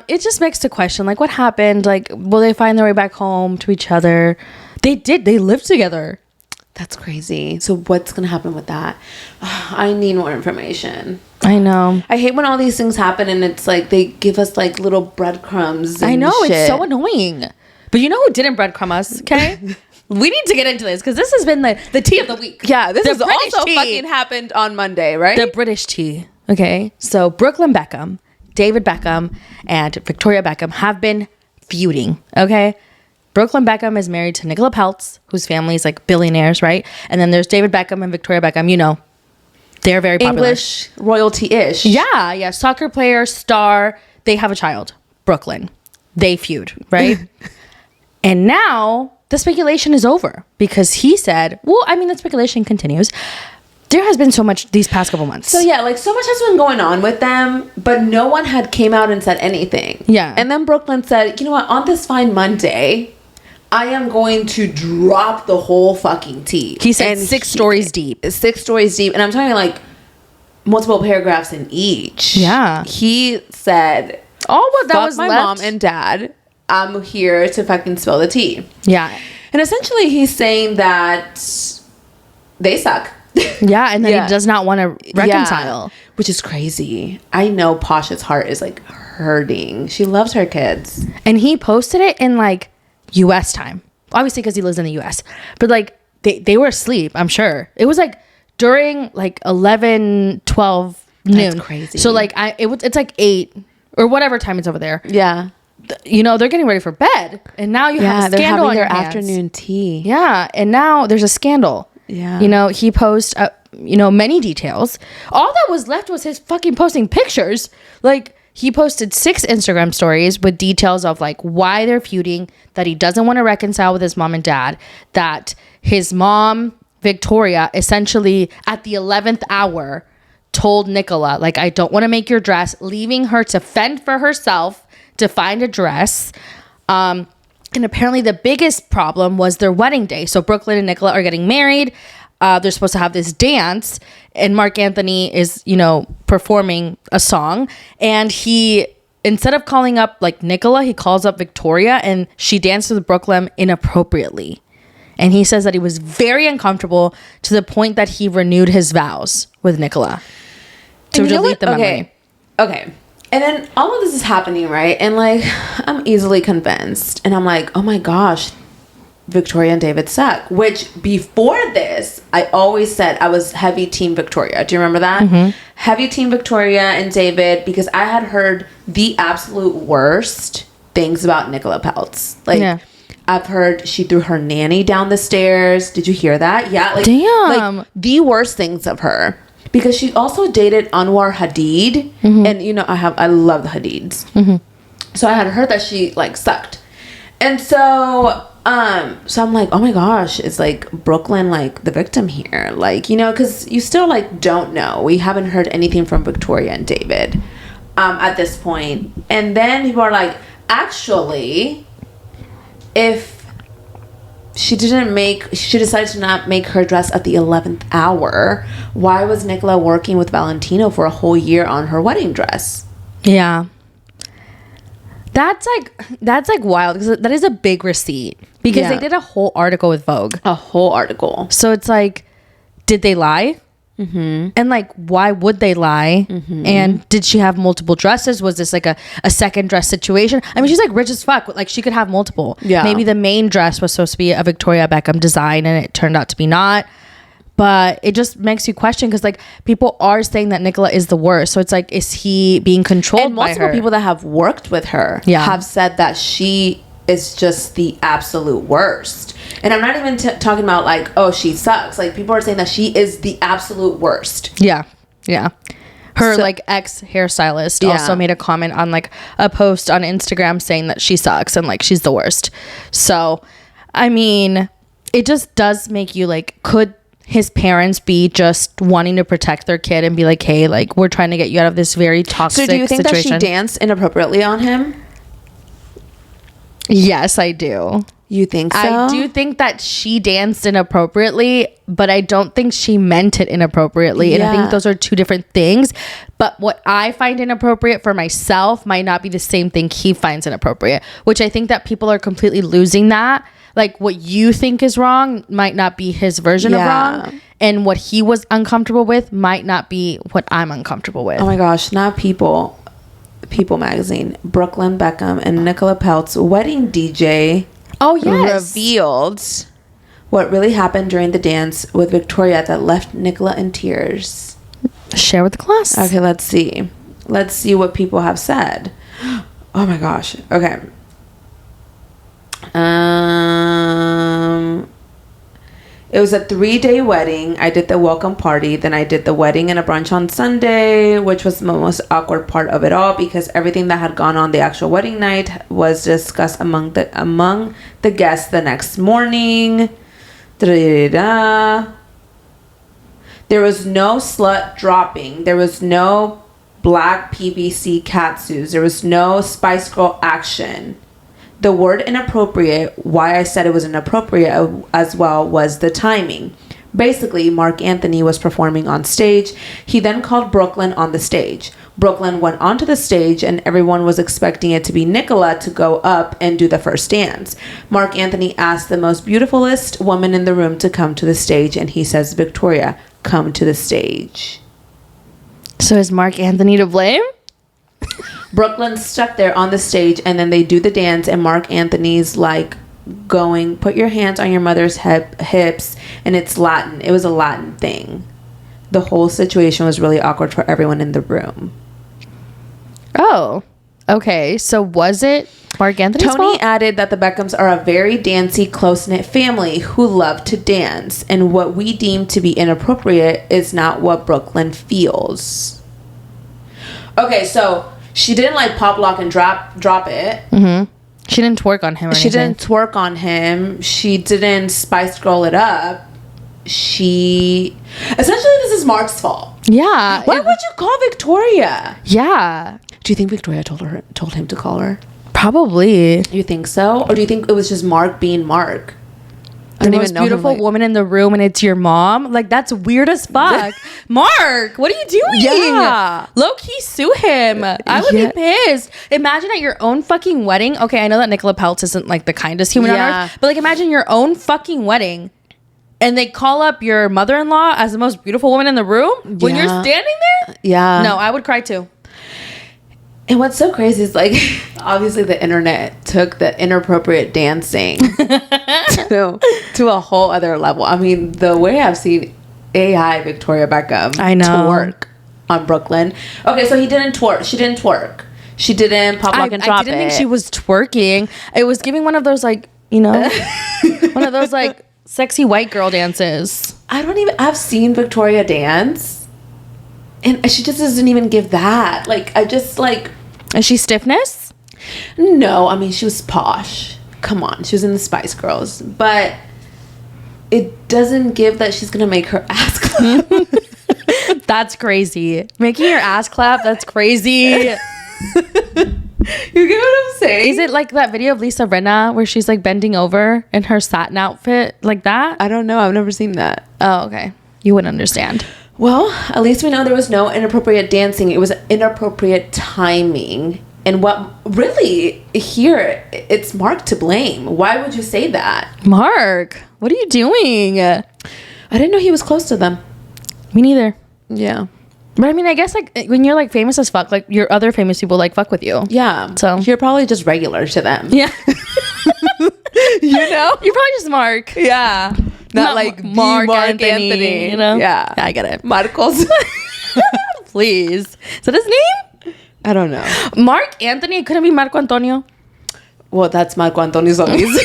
S1: it just makes the question, like, what happened? Like, will they find their way back home to each other? They did. They lived together.
S2: That's crazy. So what's gonna happen with that? I need more information.
S1: I know.
S2: I hate when all these things happen and it's like they give us like little breadcrumbs. And
S1: I know.
S2: shit.
S1: It's so annoying. But you know who didn't breadcrumb us? Okay. We need to get into this because this has been the tea of the week.
S2: Yeah, this is
S1: British
S2: also
S1: tea.
S2: fucking happened on Monday, right?
S1: The British tea. Okay. So Brooklyn Beckham, David Beckham, and Victoria Beckham have been feuding. Okay. Brooklyn Beckham is married to Nicola Peltz, whose family is like billionaires, right? And then there's David Beckham and Victoria Beckham. You know, they're very popular.
S2: English royalty-ish.
S1: Yeah. Soccer player, star. They have a child. Brooklyn. They feud, right? And now the speculation is over because he said, well, I mean, the speculation continues. There has been so much these past couple months.
S2: So yeah, like so much has been going on with them, but no one had came out and said anything.
S1: Yeah.
S2: And then Brooklyn said, you know what, on this fine Monday, I am going to drop the whole fucking tea.
S1: He said 6 stories deep.
S2: 6 stories deep. And I'm talking like multiple paragraphs in each.
S1: Yeah.
S2: He said,
S1: Oh, but that
S2: fuck
S1: was
S2: my
S1: left.
S2: mom and dad. I'm here to fucking spill the tea.
S1: Yeah.
S2: And essentially he's saying that they suck.
S1: Yeah, and then
S2: Yeah.
S1: he does not want to reconcile.
S2: Yeah, which is crazy. I know Pasha's heart is like hurting. She loves her kids.
S1: And he posted it in like US time. Obviously because he lives in the US. But like they were asleep, I'm sure. It was like during like 11, 12 noon.
S2: That's crazy.
S1: So like it's like 8 or whatever time it's over there.
S2: Yeah.
S1: You know, they're getting ready for bed. And now you have a
S2: they're
S1: scandal
S2: having
S1: on
S2: their
S1: your hands.
S2: afternoon tea.
S1: Yeah, and now there's a scandal.
S2: Yeah.
S1: You know, he posts, many details. All that was left was his fucking posting pictures. Like, he posted 6 Instagram stories with details of, like, why they're feuding, that he doesn't want to reconcile with his mom and dad, that his mom, Victoria, essentially at the 11th hour told Nicola, like, I don't want to make your dress, leaving her to fend for herself to find a dress. And apparently the biggest problem was their wedding day. So Brooklyn and Nicola are getting married. They're supposed to have this dance. And Mark Anthony is, performing a song. And he, instead of calling up like Nicola, he calls up Victoria. And she dances with Brooklyn inappropriately. And he says that he was very uncomfortable to the point that he renewed his vows with Nicola to delete the memory.
S2: Okay. And then all of this is happening, right? And like, I'm easily convinced. And I'm like, oh my gosh, Victoria and David suck. Which before this, I always said I was heavy team Victoria. Do you remember that? Mm-hmm. Heavy team Victoria and David, because I had heard the absolute worst things about Nicola Peltz. Like, yeah. I've heard she threw her nanny down the stairs. Did you hear that? Yeah. Like,
S1: damn.
S2: Like, the worst things of her. Because she also dated Anwar Hadid. Mm-hmm. And, I love the Hadids. Mm-hmm. So I had heard that she, like, sucked. And so I'm like, oh my gosh, it's like Brooklyn, like, the victim here. Like, because you still, like, don't know. We haven't heard anything from Victoria and David at this point. And then people are like, actually, if she decided to not make her dress at the 11th hour, why was Nicola working with Valentino for a whole year on her wedding dress?
S1: Yeah. That's like wild, because that is a big receipt, because they did a whole article with Vogue.
S2: A whole article.
S1: So it's like, did they lie? Mm-hmm. And like, why would they lie? Mm-hmm. And did she have multiple dresses? Was this like a second dress situation? I mean, she's like rich as fuck. Like, she could have multiple. Yeah. Maybe the main dress was supposed to be a Victoria Beckham design and it turned out to be not. But it just makes you question, because like, people are saying that Nicola is the worst. So it's like, is he being controlled by her?
S2: And multiple people that have worked with her have said that she is just the absolute worst. And I'm not even talking about like, oh, she sucks. Like, people are saying that she is the absolute worst.
S1: Yeah. Yeah. Her like ex hairstylist also made a comment on like a post on Instagram saying that she sucks and like she's the worst. So, I mean, it just does make you like, could his parents be just wanting to protect their kid and be like, hey, like, we're trying to get you out of this very toxic situation? So do you think that she
S2: danced inappropriately on him?
S1: Yes, I do.
S2: You think so?
S1: I do think that she danced inappropriately, but I don't think she meant it inappropriately. Yeah. And I think those are two different things. But what I find inappropriate for myself might not be the same thing he finds inappropriate, which I think that people are completely losing that. Like, what you think is wrong might not be his version of wrong. And what he was uncomfortable with might not be what I'm uncomfortable with.
S2: Oh my gosh. Now People magazine, Brooklyn Beckham and Nicola Peltz wedding DJ revealed what really happened during the dance with Victoria that left Nicola in tears.
S1: Share with the class.
S2: Okay, let's see what people have said. Oh my gosh. Okay. It was a 3-day wedding. I did the welcome party. Then I did the wedding and a brunch on Sunday, which was the most awkward part of it all, because everything that had gone on the actual wedding night was discussed among the guests the next morning. Da-da-da-da. There was no slut dropping. There was no black PVC catsuits. There was no Spice Girl action. The word inappropriate, why I said it was inappropriate as well, was the timing. Basically, Mark Anthony was performing on stage. He then called Brooklyn on the stage. Brooklyn went onto the stage and everyone was expecting it to be Nicola to go up and do the first dance. Mark Anthony asked the most beautifulest woman in the room to come to the stage, and he says, Victoria, come to the stage.
S1: So is Mark Anthony to blame?
S2: Brooklyn's stuck there on the stage, and then they do the dance, and Mark Anthony's like going, put your hands on your mother's hips, and it's Latin. It was a Latin thing. The whole situation was really awkward for everyone in the room.
S1: Oh, okay. So was it Mark Anthony's
S2: Tony
S1: fault?
S2: added that the Beckhams are a very dancey, close-knit family who love to dance, and what we deem to be inappropriate is not what Brooklyn feels. Okay, so she didn't like pop, lock, and drop it.
S1: Mm-hmm. She didn't twerk on him or anything.
S2: She didn't twerk on him. She didn't Spice Girl it up. Essentially, this is Mark's fault.
S1: Yeah.
S2: Why would you call Victoria?
S1: Yeah.
S2: Do you think Victoria told him to call her?
S1: Probably.
S2: You think so? Or do you think it was just Mark being Mark?
S1: The most beautiful woman in the room, and it's your mom? Like, that's weird as fuck. Mark, what are you doing?
S2: Yeah.
S1: Low-key sue him. I would be pissed. Imagine at your own fucking wedding. Okay, I know that Nicola Peltz isn't, like, the kindest human on earth. But, like, imagine your own fucking wedding, and they call up your mother-in-law as the most beautiful woman in the room when you're standing there?
S2: Yeah.
S1: No, I would cry, too.
S2: And what's so crazy is, like, obviously the internet took the inappropriate dancing to a whole other level. I mean, the way I've seen AI Victoria Beckham twerk on Brooklyn. Okay, so he didn't twerk. She didn't twerk. She didn't pop, lock, and drop it.
S1: I didn't think she was twerking. It was giving one of those, like, you know, one of those, like, sexy white girl dances.
S2: I've seen Victoria dance. And she just doesn't even give that. Like, I just, like...
S1: Is she stiffness?
S2: No, I mean, she was posh. Come on. She was in the Spice Girls. But it doesn't give that she's going to make her ass clap.
S1: That's crazy. Making your ass clap, that's crazy.
S2: You get what I'm saying?
S1: Is it like that video of Lisa Rinna where she's, like, bending over in her satin outfit like that?
S2: I don't know. I've never seen that.
S1: Oh, okay. You wouldn't understand.
S2: Well, at least we know there was no inappropriate dancing. It was inappropriate timing. And what really here, it's Mark to blame. Why would you say that?
S1: Mark, what are you doing?
S2: I didn't know he was close to them.
S1: Me neither.
S2: Yeah.
S1: But I mean, I guess, like, when you're, like, famous as fuck, like, your other famous people, like, fuck with you.
S2: Yeah.
S1: So
S2: you're probably just regular to them.
S1: Yeah.
S2: You know?
S1: You're probably just Mark.
S2: Yeah. Not like Mark Anthony.
S1: You know?
S2: Yeah.
S1: I get it.
S2: Marcos.
S1: Please. Is that his name?
S2: I don't know.
S1: Mark Anthony? It couldn't be Marco Antonio?
S2: Well, that's Marco Antonio Solís.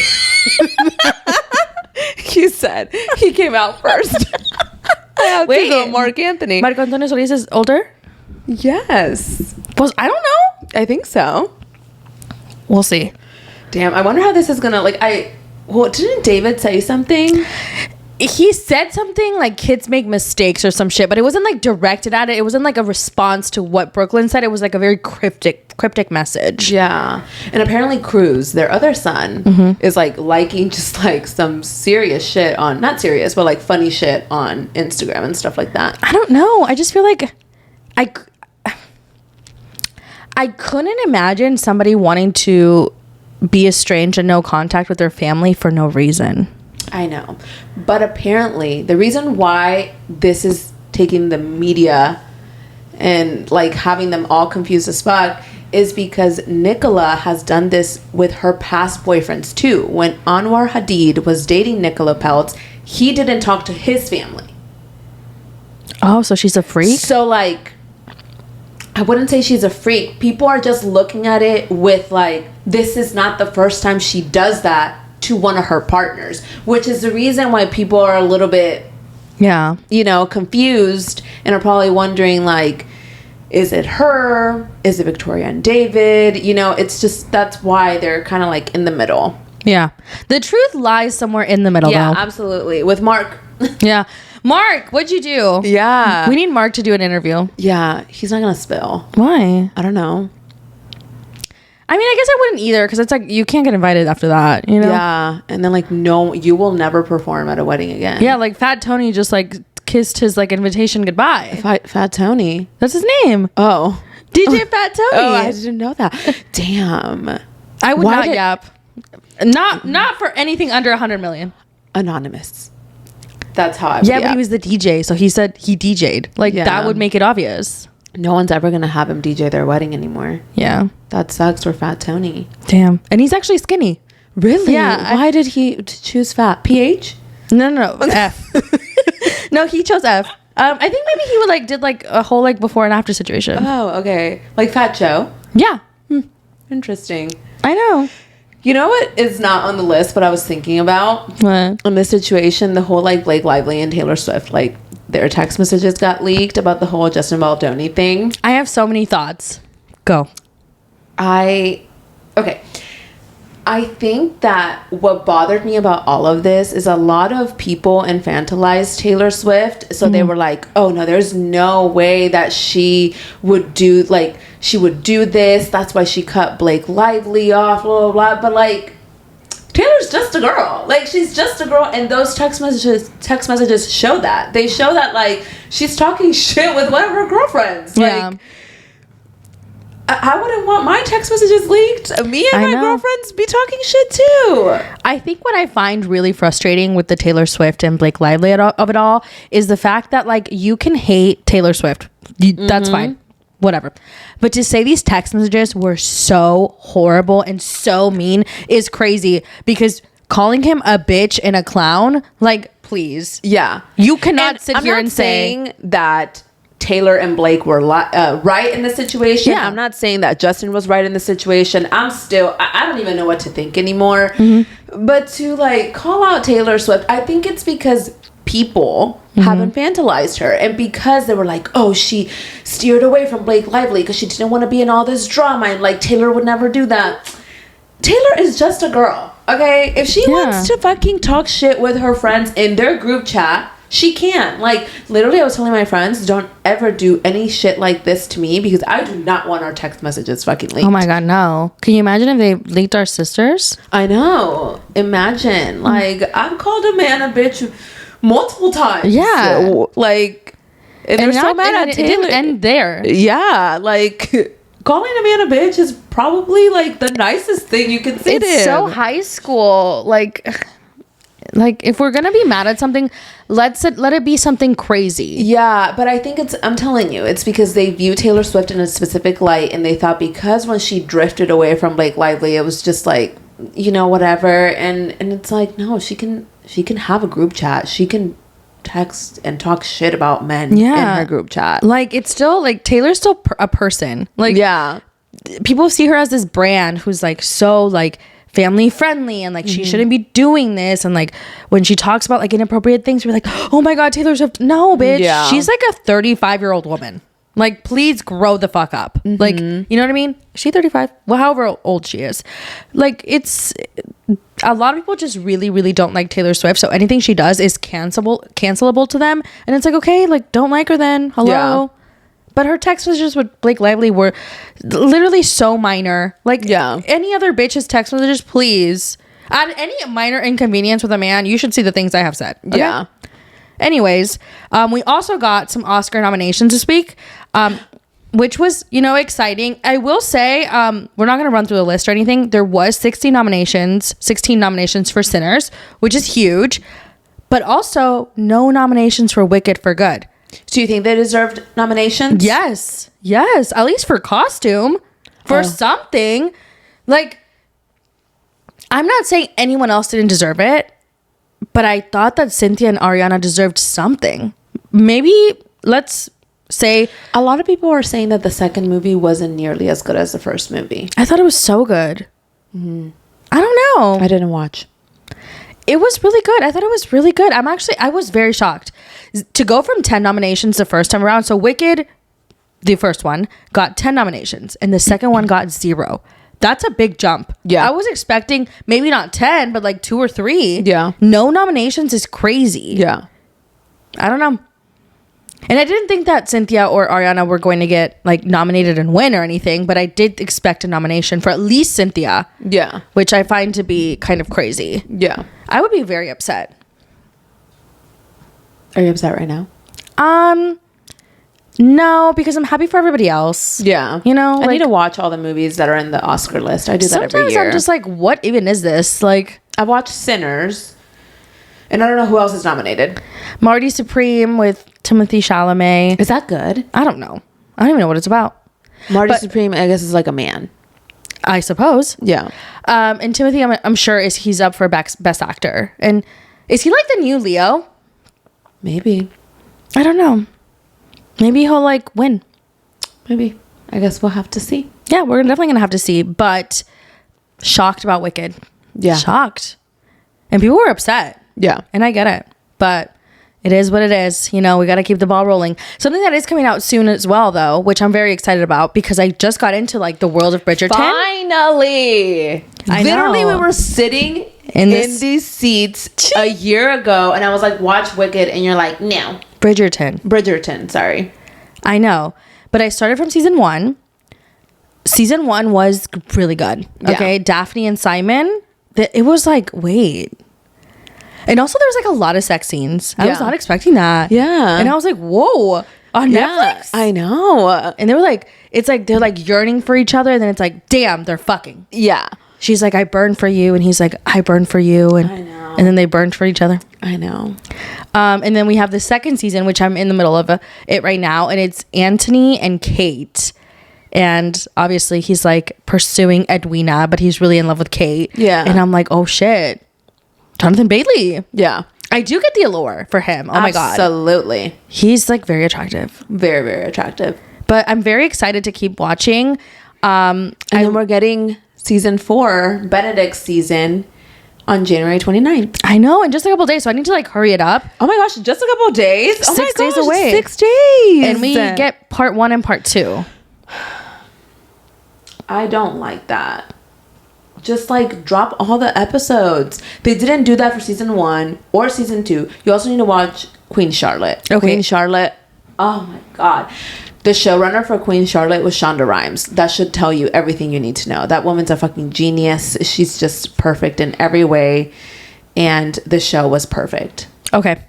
S2: He said he came out first. I have to go Mark Anthony.
S1: Marco Antonio Solís is older?
S2: Yes.
S1: Well, I don't know.
S2: I think so.
S1: We'll see.
S2: Damn, I wonder how this is gonna, like, didn't David say something?
S1: He said something like kids make mistakes or some shit, but it wasn't, like, directed at it. It wasn't, like, a response to what Brooklyn said. It was, like, a very cryptic message.
S2: Yeah. And apparently Cruz, their other son, is, like, liking just, like, some serious shit on, not serious, but, like, funny shit on Instagram and stuff like that.
S1: I don't know. I just feel like I couldn't imagine somebody wanting to be estranged and no contact with their family for no reason.
S2: I know. But apparently the reason why this is taking the media and, like, having them all confused as fuck is because Nicola has done this with her past boyfriends too. When Anwar Hadid was dating Nicola Peltz, he didn't talk to his family.
S1: Oh, so she's a freak?
S2: So, like, I wouldn't say she's a freak. People are just looking at it with, like, this is not the first time she does that to one of her partners, which is the reason why people are a little bit, you know, confused and are probably wondering, like, is it her? Is it Victoria and David? You know, it's just, that's why they're kind of, like, in the middle.
S1: Yeah. The truth lies somewhere in the middle, though.
S2: Yeah, absolutely. With Mark.
S1: Yeah. Mark, what'd you do?
S2: Yeah.
S1: We need Mark to do an interview.
S2: Yeah. He's not going to spill.
S1: Why?
S2: I don't know.
S1: I mean, I guess I wouldn't either because it's like you can't get invited after that, you know?
S2: Yeah. And then like, no, you will never perform at a wedding again.
S1: Yeah, like Fat Tony just like kissed his like invitation goodbye.
S2: Fat Tony.
S1: That's his name.
S2: Oh.
S1: DJ Fat Tony.
S2: Oh, I didn't know that. Damn.
S1: I would not yap. Not for anything under 100 million.
S2: Anonymous. That's how I would
S1: Yeah, but he was the DJ, so he said he DJ'd. Like, that would make it obvious.
S2: No one's ever going to have him DJ their wedding anymore.
S1: Yeah.
S2: That sucks for Fat Tony.
S1: Damn. And he's actually skinny.
S2: Really?
S1: Yeah.
S2: Why did he choose fat? PH?
S1: No. F. No, he chose F. I think maybe he would like did like a whole like before and after situation.
S2: Oh, okay. Like Fat Joe?
S1: Yeah.
S2: Interesting.
S1: I know.
S2: You know what is not on the list, but I was thinking about?
S1: What?
S2: In this situation, the whole like Blake Lively and Taylor Swift, like their text messages got leaked about the whole Justin Baldoni thing.
S1: I have so many thoughts. Go.
S2: Okay. I think that what bothered me about all of this is a lot of people infantilized Taylor Swift. So they were like, oh no, there's no way that she would do this. That's why she cut Blake Lively off, blah, blah, blah. But like, Taylor's just a girl. Like, she's just a girl. And those text messages show that. They show that like she's talking shit with one of her girlfriends.
S1: Yeah.
S2: Like, I wouldn't want my text messages leaked. Me and my girlfriends be talking shit too.
S1: I think what I find really frustrating with the Taylor Swift and Blake Lively of it all is the fact that like you can hate Taylor Swift. That's fine. Whatever. But to say these text messages were so horrible and so mean is crazy, because calling him a bitch and a clown, like, please.
S2: Yeah.
S1: You cannot sit here and
S2: say that Taylor and Blake were right in the situation.
S1: Yeah.
S2: I'm not saying that Justin was right in the situation. I don't even know what to think anymore. But to like call out Taylor Swift, I think it's because people have infantilized her, and because they were like, oh, she steered away from Blake Lively because she didn't want to be in all this drama, and like Taylor would never do that. Taylor is just a girl, okay? If she wants to fucking talk shit with her friends in their group chat, she can. Like, literally, I was telling my friends, don't ever do any shit like this to me, because I do not want our text messages fucking leaked.
S1: Oh my God, no. Can you imagine if they leaked our sisters?
S2: I know. Imagine. Like, I've called a man a bitch multiple times.
S1: Yeah.
S2: So, like, and they're so mad at Taylor.
S1: It didn't end there.
S2: Yeah. Like, calling a man a bitch is probably, like, the nicest thing you can say to him.
S1: It's so high school. Like, if we're gonna be mad at something, let it be something crazy.
S2: Yeah, but I think I'm telling you, it's because they view Taylor Swift in a specific light, and they thought because when she drifted away from Blake Lively, it was just like, you know, whatever. And it's like, no, she can have a group chat. She can text and talk shit about men in her group chat.
S1: Like, it's still like Taylor's still a person. Like,
S2: yeah,
S1: people see her as this brand who's like so like family friendly, and like she shouldn't be doing this, and like when she talks about like inappropriate things, we're like, oh my God, Taylor Swift. No, bitch, she's like a 35-year-old woman. Like, please grow the fuck up. Like, you know what I mean? Is she 35? Well, however old she is. Like, it's a lot of people just really, really don't like Taylor Swift, so anything she does is cancelable to them, and it's like, okay, like, don't like her then. Hello. But her text messages with Blake Lively were literally so minor. Like, any other bitch's text messages, please. At any minor inconvenience with a man, you should see the things I have said. Okay? Yeah. Anyways, we also got some Oscar nominations this week, which was, you know, exciting. I will say, we're not going to run through the list or anything. There was 16 nominations for Sinners, which is huge. But also, no nominations for Wicked for Good.
S2: Do you think they deserved nominations?
S1: Yes. At least for costume, for something. Like, I'm not saying anyone else didn't deserve it, but I thought that Cynthia and Ariana deserved something. Maybe, let's say,
S2: a lot of people are saying that the second movie wasn't nearly as good as the first movie.
S1: I thought it was so good. I don't know.
S2: I didn't watch.
S1: It was really good. I thought it was really good. I was very shocked to go from 10 nominations the first time around. So Wicked, the first one, got 10 nominations, and the second one got 0. That's a big jump. Yeah. I was expecting maybe not 10, but like 2 or 3.
S2: Yeah.
S1: No nominations is crazy.
S2: Yeah.
S1: I don't know. And I didn't think that Cynthia or Ariana were going to get like nominated and win or anything, but I did expect a nomination for at least Cynthia.
S2: Yeah.
S1: Which I find to be kind of crazy.
S2: Yeah.
S1: I would be very upset.
S2: Are you upset right now?
S1: No, because I'm happy for everybody else.
S2: Yeah.
S1: You know,
S2: I need to watch all the movies that are in the Oscar list. I do that every year.
S1: Sometimes I'm just like, what even is this? Like,
S2: I watched Sinners, and I don't know who else is nominated.
S1: Marty Supreme with Timothée Chalamet.
S2: Is that good?
S1: I don't know. I don't even know what it's about.
S2: Marty Supreme, I guess, is like a man.
S1: I suppose.
S2: Yeah.
S1: And Timothy, I'm sure he's up for best actor. And is he like the new Leo?
S2: Maybe.
S1: I don't know. Maybe he'll like win.
S2: Maybe. I guess we'll have to see.
S1: Yeah, we're definitely gonna have to see. But shocked about Wicked.
S2: Yeah.
S1: Shocked. And people were upset.
S2: Yeah.
S1: And I get it. But it is what it is. You know, we got to keep the ball rolling. Something that is coming out soon as well, though, which I'm very excited about because I just got into like the world of Bridgerton.
S2: Finally. Literally, we were sitting in these seats a year ago and I was like, watch Wicked. And you're like, no. Bridgerton, sorry.
S1: I know. But I started from season 1. Season 1 was really good. Okay. Yeah. Daphne and Simon. It was like, wait. And also there was like a lot of sex scenes. I was not expecting that.
S2: Yeah.
S1: And I was like, whoa. On Netflix?
S2: I know.
S1: And they were like, it's like they're like yearning for each other. And then it's like, damn, they're fucking.
S2: Yeah.
S1: She's like, I burned for you. And he's like, I burned for you. And
S2: I know.
S1: And then they burned for each other.
S2: I know.
S1: And then we have the second season, which I'm in the middle of it right now. And it's Anthony and Kate. And obviously he's like pursuing Edwina, but he's really in love with Kate.
S2: Yeah.
S1: And I'm like, oh shit. Jonathan Bailey.
S2: Yeah.
S1: I do get the allure for him. Oh my God.
S2: Absolutely.
S1: He's like very attractive.
S2: Very, very attractive.
S1: But I'm very excited to keep watching.
S2: And then we're getting season 4, Benedict's season, on January 29th.
S1: I know, in just a couple days, so I need to like hurry it up.
S2: Oh my gosh, just a couple of days? Oh
S1: 6 days away.
S2: 6 days.
S1: And we get part 1 and part 2.
S2: I don't like that. Just like drop all the episodes. They didn't do that for season 1 or season 2. You also need to watch Queen Charlotte.
S1: Okay.
S2: Queen Charlotte. Oh my God. The showrunner for Queen Charlotte was Shonda Rhimes. That should tell you everything you need to know. That woman's a fucking genius. She's just perfect in every way. And the show was perfect.
S1: Okay.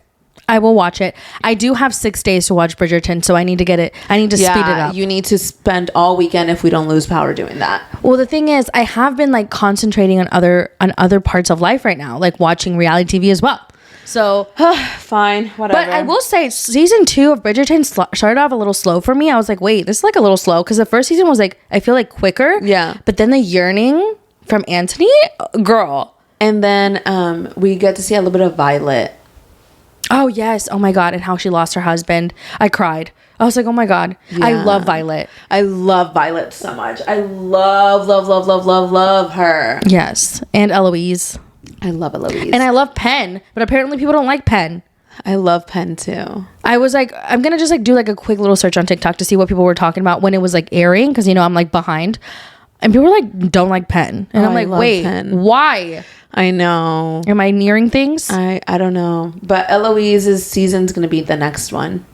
S1: I will watch it. I do have 6 days to watch Bridgerton, so I need to get it. I need to speed it up.
S2: You need to spend all weekend if we don't lose power doing that.
S1: Well, the thing is, I have been like concentrating on other parts of life right now, like watching reality TV as well. So
S2: fine, whatever.
S1: But I will say, season 2 of Bridgerton started off a little slow for me. I was like, wait, this is like a little slow because the first season was like, I feel like quicker.
S2: Yeah.
S1: But then the yearning from Anthony, girl.
S2: And then we get to see a little bit of Violet.
S1: Oh yes. Oh my God. And how she lost her husband. I cried. I was like, oh my God. Yeah. I love Violet.
S2: I love Violet so much. I love her.
S1: Yes. And Eloise.
S2: I love Eloise.
S1: And I love Penn, but apparently people don't like Penn.
S2: I love Penn too.
S1: I was like, I'm going to just like do like a quick little search on TikTok to see what people were talking about when it was like airing. Because, you know, I'm like behind. And people were like, don't like Penn. And I'm like, wait, Penn. Why?
S2: I know.
S1: Am I nearing things?
S2: I don't know. But Eloise's season's going to be the next one.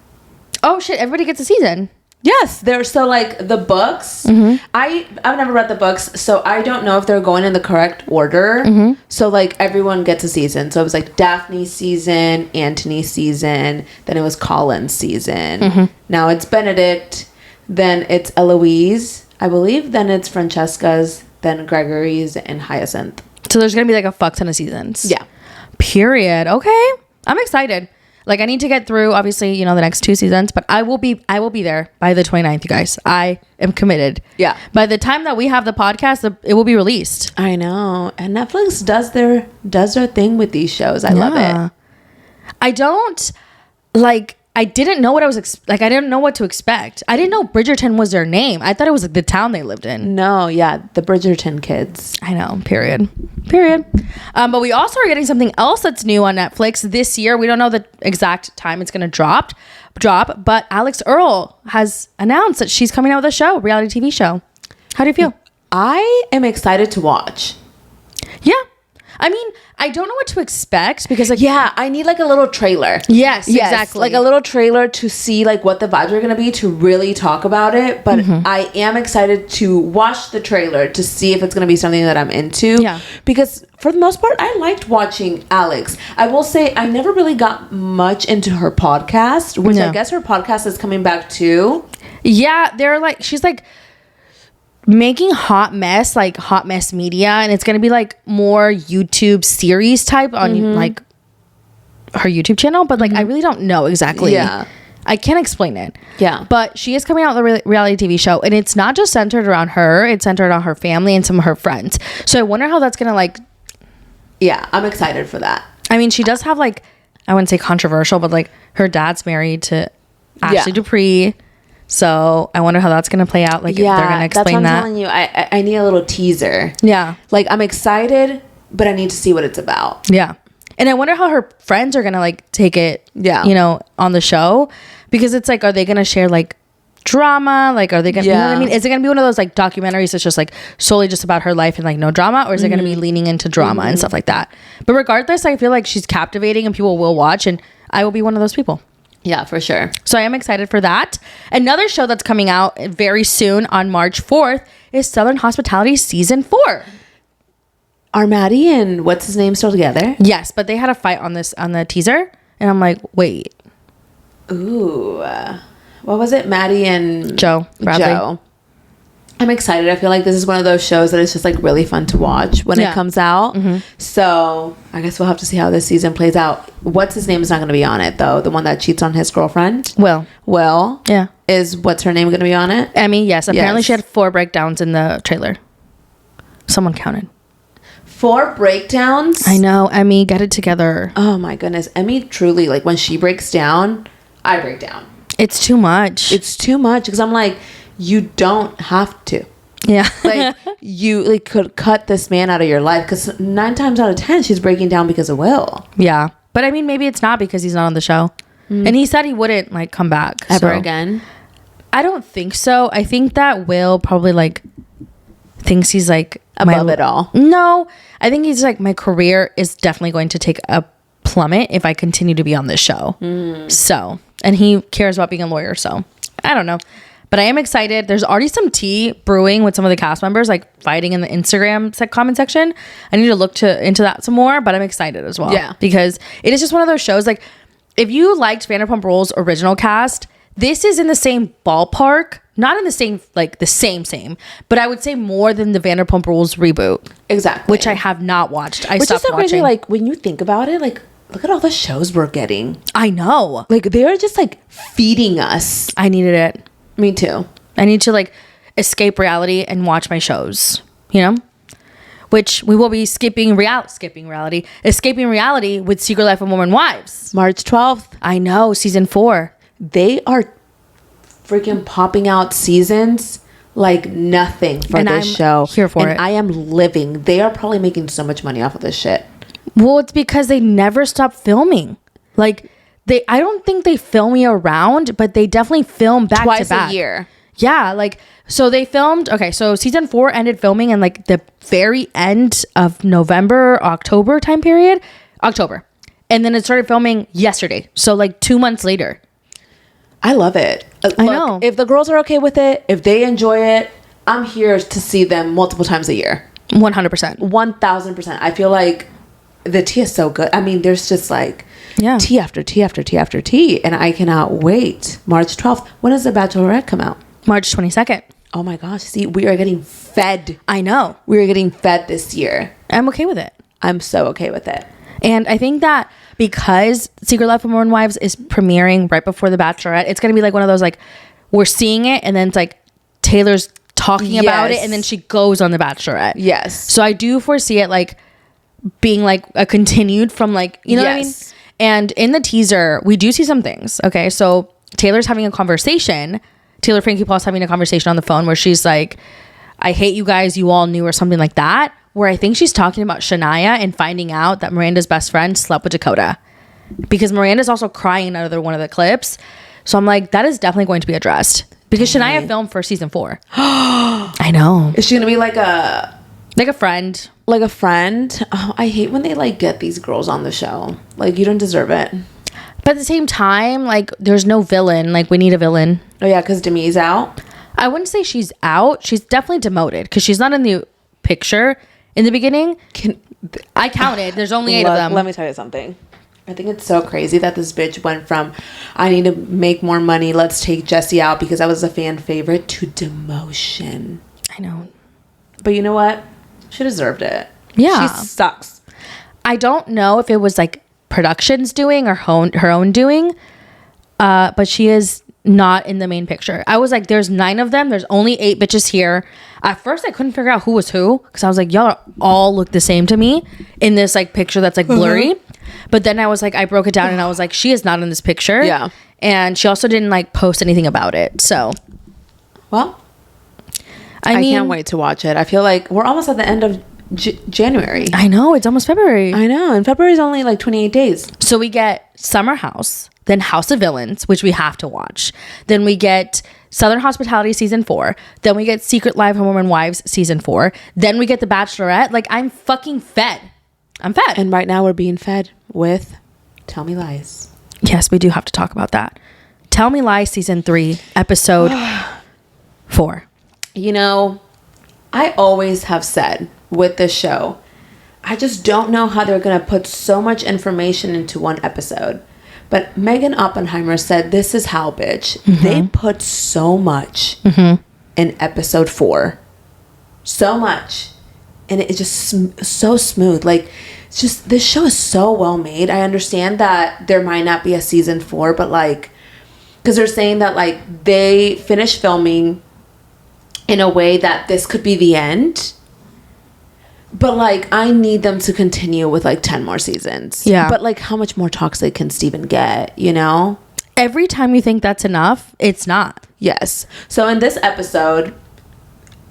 S1: Oh shit, everybody gets a season.
S2: Yes, they're so like the books. Mm-hmm. I've never read the books, so I don't know if they're going in the correct order. Mm-hmm. So like everyone gets a season. So it was like Daphne's season, Antony's season, then it was Colin's season. Mm-hmm. Now it's Benedict, then it's Eloise, I believe, then it's Francesca's, then Gregory's, and Hyacinth.
S1: So there's gonna be like a fuck ton of seasons.
S2: Yeah.
S1: Period. Okay, I'm excited. Like I need to get through, obviously, you know, the next 2 seasons, but I will be there by the 29th, you guys. I am committed.
S2: Yeah.
S1: By the time that we have the podcast, it will be released.
S2: I know. And Netflix does their thing with these shows. I love it.
S1: I don't like. I didn't know what I was I didn't know what to expect. I didn't know Bridgerton was their name. I thought it was like the town they lived in.
S2: No, yeah, the Bridgerton kids.
S1: I know. Period. But we also are getting something else that's new on Netflix this year. We don't know the exact time it's going to drop, but Alex Earle has announced that she's coming out with a show, reality TV show. How do you feel?
S2: I am excited to watch.
S1: Yeah. I mean, I don't know what to expect because like
S2: Yeah, I need like a little trailer.
S1: Yes, exactly.
S2: Like a little trailer to see like what the vibes are going to be to really talk about it. But I am excited to watch the trailer to see if it's going to be something that I'm into.
S1: Yeah.
S2: Because for the most part, I liked watching Alex. I will say I never really got much into her podcast, which I guess her podcast is coming back too.
S1: Yeah, they're like, she's like making hot mess media, and it's gonna be like more YouTube series type on like her YouTube channel, but like I really don't know exactly.
S2: Yeah,
S1: I can't explain it.
S2: Yeah,
S1: but she is coming out with a reality TV show, and it's not just centered around her, it's centered on her family and some of her friends. So I wonder how that's gonna like.
S2: Yeah, I'm excited for that.
S1: I mean, she does have like, I wouldn't say controversial, but like her dad's married to Ashley Dupree. So I wonder how that's going to play out. Like, if they're going to explain
S2: that's what I'm telling you. I need a little teaser.
S1: Yeah.
S2: Like, I'm excited, but I need to see what it's about.
S1: Yeah. And I wonder how her friends are going to like take it, you know, on the show. Because it's like, are they going to share like drama? Like, are they going to, you know what I mean? Is it going to be one of those like documentaries that's just like solely just about her life and like no drama? Or is it going to be leaning into drama and stuff like that? But regardless, I feel like she's captivating and people will watch, and I will be one of those people.
S2: Yeah, for sure.
S1: So I am excited for that. Another show that's coming out very soon on March 4th is Southern Hospitality Season 4.
S2: Are Maddie and what's his name still together?
S1: Yes, but they had a fight on the teaser. And I'm like, wait.
S2: Ooh. What was it? Maddie and
S1: Joe Bradley.
S2: I'm excited. I feel like this is one of those shows that is just like really fun to watch when it comes out. So I guess we'll have to see how this season plays out. What's his name is not going to be on it though. The one that cheats on his girlfriend. Will.
S1: Yeah.
S2: Is what's her name going to be on it?
S1: Emmy. Yes. Apparently she had 4 breakdowns in the trailer. Someone counted.
S2: 4 breakdowns?
S1: I know. Emmy, get it together.
S2: Oh my goodness. Emmy truly, like when she breaks down, I break down.
S1: It's too much.
S2: It's too much because I'm like, you don't have to.
S1: Yeah.
S2: Like you like could cut this man out of your life because 9 times out of 10 she's breaking down because of Will.
S1: Yeah. But I mean, maybe it's not because he's not on the show. And he said he wouldn't like come back
S2: ever again.
S1: I don't think so. I think that Will probably like thinks he's like
S2: above it all.
S1: No, I think he's like, my career is definitely going to take a plummet if I continue to be on this show. So, and he cares about being a lawyer. So I don't know. But I am excited. There's already some tea brewing with some of the cast members, like fighting in the Instagram comment section. I need to look into that some more, but I'm excited as well.
S2: Yeah.
S1: Because it is just one of those shows. Like, if you liked Vanderpump Rules original cast, this is in the same ballpark. Not in the same, like the same, but I would say more than the Vanderpump Rules reboot.
S2: Exactly.
S1: Which I have not watched. I stopped watching. Which is so crazy.
S2: Like, when you think about it, like, look at all the shows we're getting.
S1: I know.
S2: Like, they're just like feeding us.
S1: I needed it.
S2: Me too.
S1: I need to like escape reality and watch my shows, you know? Which we will be escaping reality with Secret Life of Mormon Wives.
S2: March 12th.
S1: I know, season 4.
S2: They are freaking popping out seasons like nothing for this show.
S1: Here for it.
S2: I am living. They are probably making so much money off of this shit.
S1: Well, it's because they never stop filming. Like, I don't think they film year round, but they definitely film back to back.
S2: Twice a year.
S1: Yeah, like, so they filmed, okay, so season 4 ended filming in like the very end of November, October time period. October. And then it started filming yesterday. So like 2 months later.
S2: I love it.
S1: I know.
S2: If the girls are okay with it, if they enjoy it, I'm here to see them multiple times a year.
S1: 100%.
S2: 1000%. I feel like the tea is so good. I mean, there's just like tea after tea after tea after tea. And I cannot wait. March 12th. When does The Bachelorette come out?
S1: March 22nd.
S2: Oh my gosh. See, we are getting fed.
S1: I know.
S2: We are getting fed this year.
S1: I'm okay with it.
S2: I'm so okay with it.
S1: And I think that because Secret Life of Mormon Wives is premiering right before The Bachelorette, it's going to be like one of those, like, we're seeing it and then it's like Taylor's talking about it and then she goes on The Bachelorette.
S2: Yes.
S1: So I do foresee it like being like a continued from like, you know what I mean? And in the teaser, we do see some things. Okay. So Taylor's having a conversation. Taylor Frankie Paul's having a conversation on the phone where she's like, I hate you guys, you all knew, or something like that. Where I think she's talking about Shania and finding out that Miranda's best friend slept with Dakota. Because Miranda's also crying in another one of the clips. So I'm like, that is definitely going to be addressed. Because Shania filmed for season 4. I know.
S2: Is she going to be like
S1: Like a friend.
S2: Like a friend. Oh, I hate when they like get these girls on the show. Like, you don't deserve it.
S1: But at the same time, like, there's no villain. Like, we need a villain.
S2: Oh yeah, because Demi's out.
S1: I wouldn't say she's out. She's definitely demoted because she's not in the picture in the beginning. I counted. There's only 8 of them.
S2: Let me tell you something. I think it's so crazy that this bitch went from, I need to make more money, let's take Jessie out because I was a fan favorite, to demotion.
S1: I know.
S2: But you know what? She deserved it.
S1: Yeah.
S2: She sucks.
S1: I don't know if it was like production's doing or her own doing, but she is not in the main picture. I was like, there's 9 of them. There's only 8 bitches here. At first, I couldn't figure out who was who because I was like, y'all all look the same to me in this like picture that's like blurry. But then I was like, I broke it down and I was like, she is not in this picture.
S2: Yeah.
S1: And she also didn't like post anything about it. So,
S2: well,
S1: I mean,
S2: can't wait to watch it. I feel like we're almost at the end of January.
S1: I know, it's almost February.
S2: I know. And February is only like 28 days.
S1: So we get Summer House, then House of Villains, which we have to watch. Then we get Southern Hospitality season 4. Then we get Secret Life of Mormon Wives season 4. Then we get The Bachelorette. Like, I'm fucking fed. I'm fed.
S2: And right now we're being fed with Tell Me Lies.
S1: Yes, we do have to talk about that. Tell Me Lies season 3, episode 4.
S2: You know, I always have said with this show, I just don't know how they're going to put so much information into one episode. But Megan Oppenheimer said, this is how, bitch. They put so much in episode 4. So much. And it's just so smooth. Like, it's just, this show is so well made. I understand that there might not be a season 4, but like, because they're saying that like they finished filming in a way that this could be the end. But like, I need them to continue with like 10 more seasons.
S1: Yeah.
S2: But like, how much more toxic can Steven get, you know?
S1: Every time you think that's enough, it's not.
S2: Yes. So in this episode,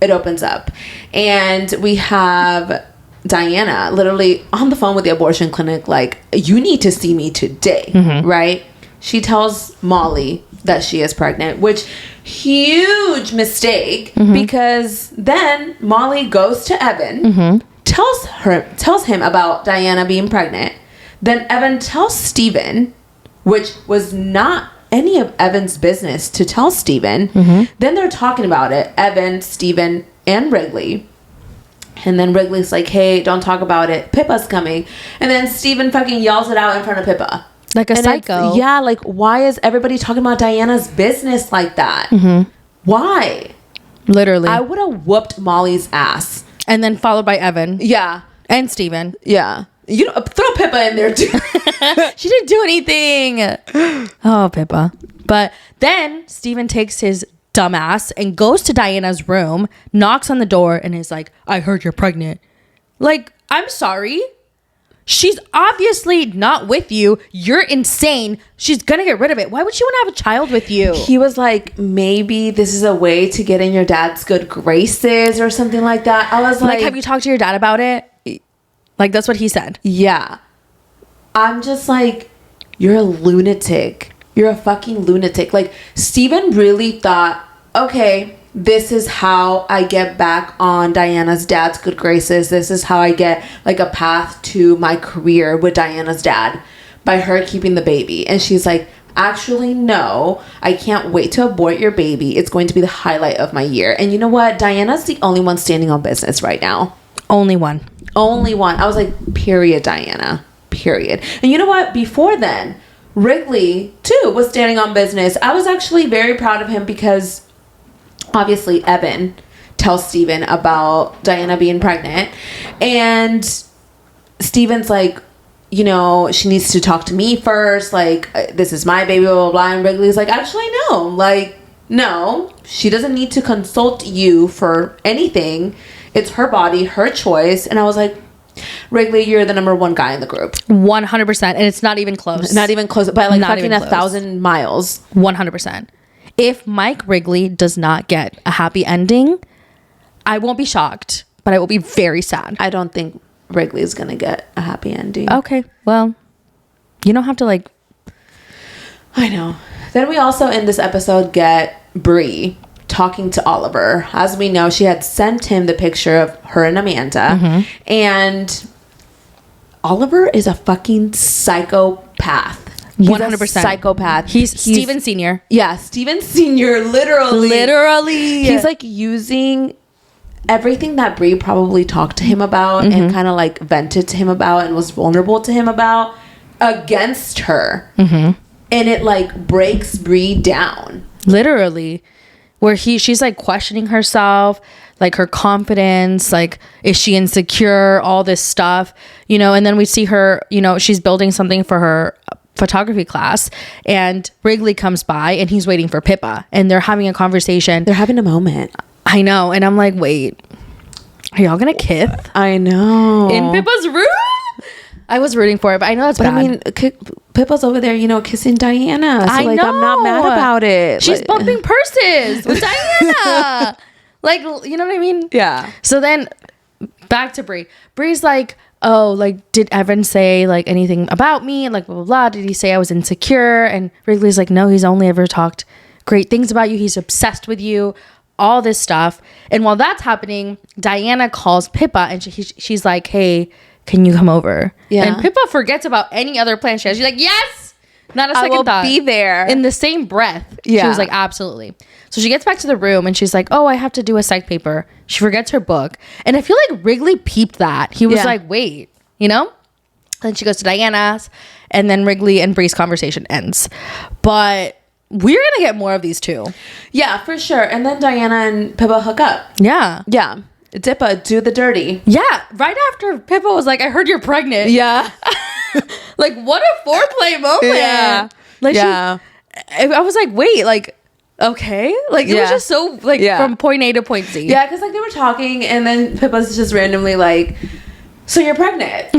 S2: it opens up and we have Diana literally on the phone with the abortion clinic, like, you need to see me today, right? She tells Molly that she is pregnant, which huge mistake because then Molly goes to Evan, tells him about Diana being pregnant. Then Evan tells Steven, which was not any of Evan's business to tell Steven. Then they're talking about it, Evan, Steven, and Wrigley. And then Wrigley's like, hey, don't talk about it. Pippa's coming. And then Steven fucking yells it out in front of Pippa.
S1: Like a psycho.
S2: Yeah, like, why is everybody talking about Diana's business like that? Why?
S1: Literally.
S2: I would have whooped Molly's ass.
S1: And then followed by Evan.
S2: Yeah.
S1: And Steven.
S2: Yeah. You know, throw Pippa in there too.
S1: She didn't do anything. Oh, Pippa. But then Steven takes his dumbass and goes to Diana's room, knocks on the door, and is like, I heard you're pregnant. Like, I'm sorry. She's obviously not with you. You're insane. She's gonna get rid of it. Why would she want to have a child with you?
S2: He was like, maybe this is a way to get in your dad's good graces or something like that. I was like,
S1: have you talked to your dad about it? Like, that's what he said.
S2: Yeah. I'm just like, you're a lunatic. You're a fucking lunatic. Like, Steven really thought, okay, this is how I get back on Diana's dad's good graces. This is how I get like a path to my career with Diana's dad, by her keeping the baby. And she's like, actually, no, I can't wait to abort your baby. It's going to be the highlight of my year. And you know what? Diana's the only one standing on business right now.
S1: Only one.
S2: Only one. I was like, period, Diana. Period. And you know what? Before then, Wrigley, too, was standing on business. I was actually very proud of him because obviously Evan tells Steven about Diana being pregnant. And Steven's like, you know, she needs to talk to me first. Like, this is my baby, blah, blah, blah. And Wrigley's like, actually, no. Like, no, she doesn't need to consult you for anything. It's her body, her choice. And I was like, Wrigley, you're the number one guy in the group.
S1: 100%. And it's not even close.
S2: Not even close. By like
S1: Not
S2: fucking
S1: even
S2: 1,000 miles.
S1: 100%. If Mike Wrigley does not get a happy ending, I won't be shocked, but I will be very sad.
S2: I don't think Wrigley's going to get a happy ending.
S1: Okay, well, you don't have to like...
S2: I know. Then we also in this episode get Bree talking to Oliver. As we know, she had sent him the picture of her and Amanda. And Oliver is a fucking psychopath.
S1: 100%.
S2: Psychopath.
S1: He's Steven Sr.
S2: Yeah, Steven Sr. Literally. He's like using everything that Bree probably talked to him about and kind of like vented to him about and was vulnerable to him about against her. And it like breaks Bree down.
S1: Literally. Where she's like questioning herself, like her confidence, like is she insecure, all this stuff, you know. And then we see her, you know, she's building something for her photography class, and Wrigley comes by and he's waiting for Pippa, and they're having a conversation.
S2: They're having a moment.
S1: I know. And I'm like, wait, are y'all gonna kiss
S2: I know
S1: in Pippa's room? I was rooting for it, but I know that's bad.
S2: I mean, Pippa's over there, you know, kissing Diana. So, like, I'm not mad about it.
S1: She's bumping purses with Diana. Like, you know what I mean?
S2: Yeah.
S1: So then, back to Bree. Bree's like, oh, like, did Evan say, like, anything about me? Like, blah, blah, blah. Did he say I was insecure? And Wrigley's like, no, he's only ever talked great things about you. He's obsessed with you. All this stuff. And while that's happening, Diana calls Pippa, and she's like, hey, can you come over?
S2: Yeah.
S1: And Pippa forgets about any other plan she has. She's like, yes! Not a second
S2: I will
S1: thought.
S2: be there.
S1: In the same breath.
S2: Yeah.
S1: She was like, absolutely. So she gets back to the room and she's like, oh, I have to do a psych paper. She forgets her book. And I feel like Wrigley peeped that. He was like, wait, you know? Then she goes to Diana's, and then Wrigley and Bree's conversation ends. But we're going to get more of these two.
S2: Yeah, for sure. And then Diana and Pippa hook up.
S1: Yeah.
S2: Yeah. Dippa, do the dirty.
S1: Yeah. Right after Pippa was like, I heard you're pregnant.
S2: Yeah.
S1: Like, what a foreplay moment.
S2: Yeah.
S1: Like,
S2: yeah.
S1: I was like, wait, like, okay. Like, it was just so, like, from point A to point Z.
S2: Yeah, because, like, they were talking, and then Pippa's just randomly like, so you're pregnant.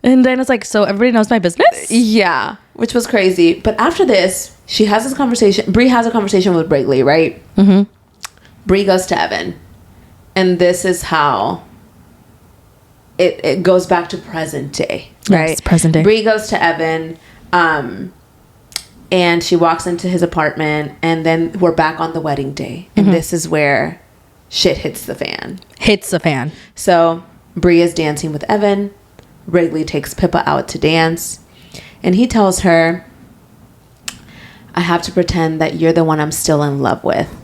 S1: And then it's like, so everybody knows my business?
S2: Yeah. Which was crazy. But after this, she has this conversation. Bree has a conversation with Wrigley, right? Bree goes to Evan. And this is how it goes back to present day, right?
S1: Yes, present day.
S2: Bree goes to Evan, and she walks into his apartment, and then we're back on the wedding day. And this is where shit hits the fan.
S1: Hits the fan.
S2: So Bree is dancing with Evan. Wrigley takes Pippa out to dance. And he tells her, I have to pretend that you're the one I'm still in love with.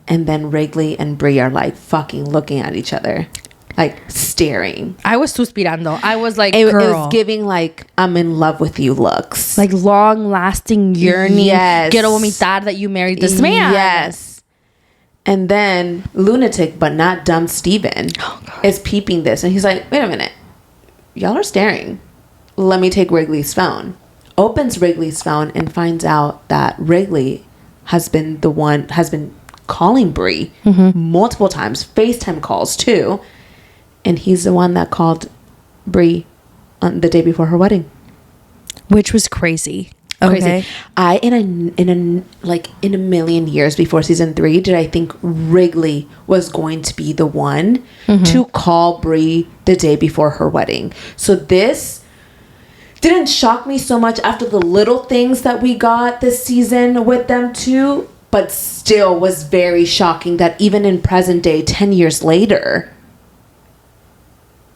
S2: And then Wrigley and Bree are like fucking looking at each other, like staring.
S1: I was suspirando. I was like,
S2: It
S1: girl.
S2: was giving like, I'm in love with you looks.
S1: Like long lasting yearning.
S2: Yes.
S1: Quiero vomitar that you married this man.
S2: Yes. And then lunatic, but not dumb Steven is peeping this. And he's like, wait a minute. Y'all are staring. Let me take Wrigley's phone. Opens Wrigley's phone and finds out that Wrigley has been calling Bree multiple times, FaceTime calls too, and he's the one that called Bree on the day before her wedding,
S1: which was crazy. Okay.
S2: I in a million years before season 3 did I think Wrigley was going to be the one to call Bree the day before her wedding. So this didn't shock me so much after the little things that we got this season with them too. But still was very shocking that even in present day, 10 years later,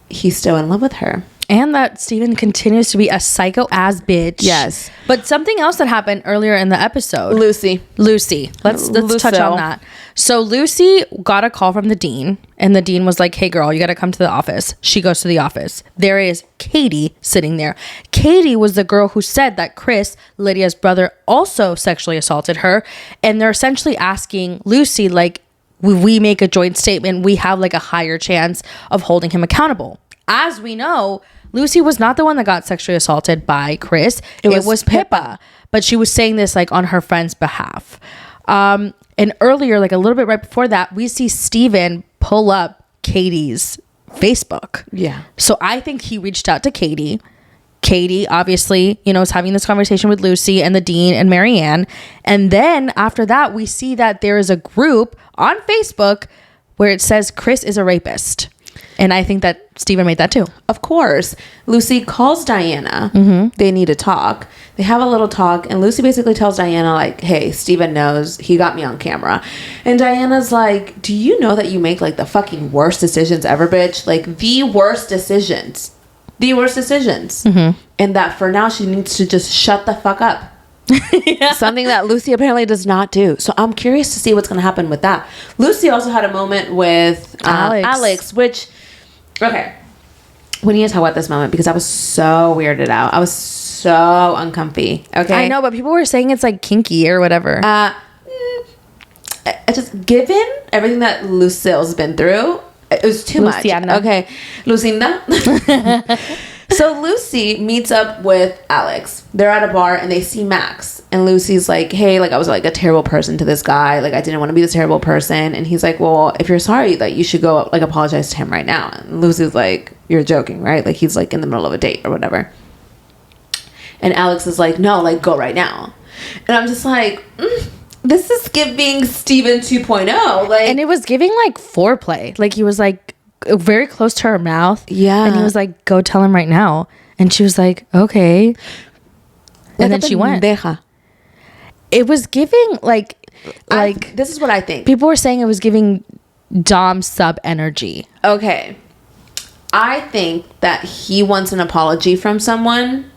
S2: he's still in love with her.
S1: And that Steven continues to be a psycho-ass bitch.
S2: Yes.
S1: But something else that happened earlier in the episode.
S2: Lucy.
S1: Let's touch on that. So Lucy got a call from the dean. And the dean was like, hey, girl, you got to come to the office. She goes to the office. There is Katie sitting there. Katie was the girl who said that Chris, Lydia's brother, also sexually assaulted her. And they're essentially asking Lucy, like, we make a joint statement, we have like a higher chance of holding him accountable. As we know, Lucy was not the one that got sexually assaulted by Chris. It was Pippa. But she was saying this like on her friend's behalf. And earlier, like a little bit right before that, we see Steven pull up Katie's Facebook.
S2: Yeah.
S1: So I think he reached out to Katie. Katie, obviously, you know, is having this conversation with Lucy and the dean and Marianne. And then after that, we see that there is a group on Facebook where it says Chris is a rapist. And I think that Steven made that too.
S2: Of course. Lucy calls Diana. They need to talk. They have a little talk, and Lucy basically tells Diana, like, hey, Steven knows he got me on camera. And Diana's like, do you know that you make, like, the fucking worst decisions ever, bitch? Like, the worst decisions. The worst decisions. And that for now, she needs to just shut the fuck up. Something that Lucy apparently does not do. So I'm curious to see what's going to happen with that. Lucy also had a moment with Alex, which, okay, we need to talk about this moment because I was so weirded out. I was so uncomfy. Okay,
S1: I know, but people were saying it's like kinky or whatever.
S2: I just, given everything that Lucille's been through, it was too much. Okay, Lucinda. So Lucy meets up with Alex. They're at a bar and they see Max. And Lucy's like, hey, like, I was like a terrible person to this guy. Like, I didn't want to be this terrible person. And he's like, well, if you're sorry, like, you should go, like, apologize to him right now. And Lucy's like, you're joking, right? Like, he's like in the middle of a date or whatever. And Alex is like, no, like, go right now. And I'm just like, this is giving Steven 2.0. Like,
S1: and it was giving like foreplay. Like, he was like very close to her mouth.
S2: Yeah.
S1: And he was like, go tell him right now. And she was like, okay. And then she went. It was giving like
S2: this is what I think.
S1: People were saying it was giving Dom sub energy.
S2: Okay. I think that he wants an apology from someone.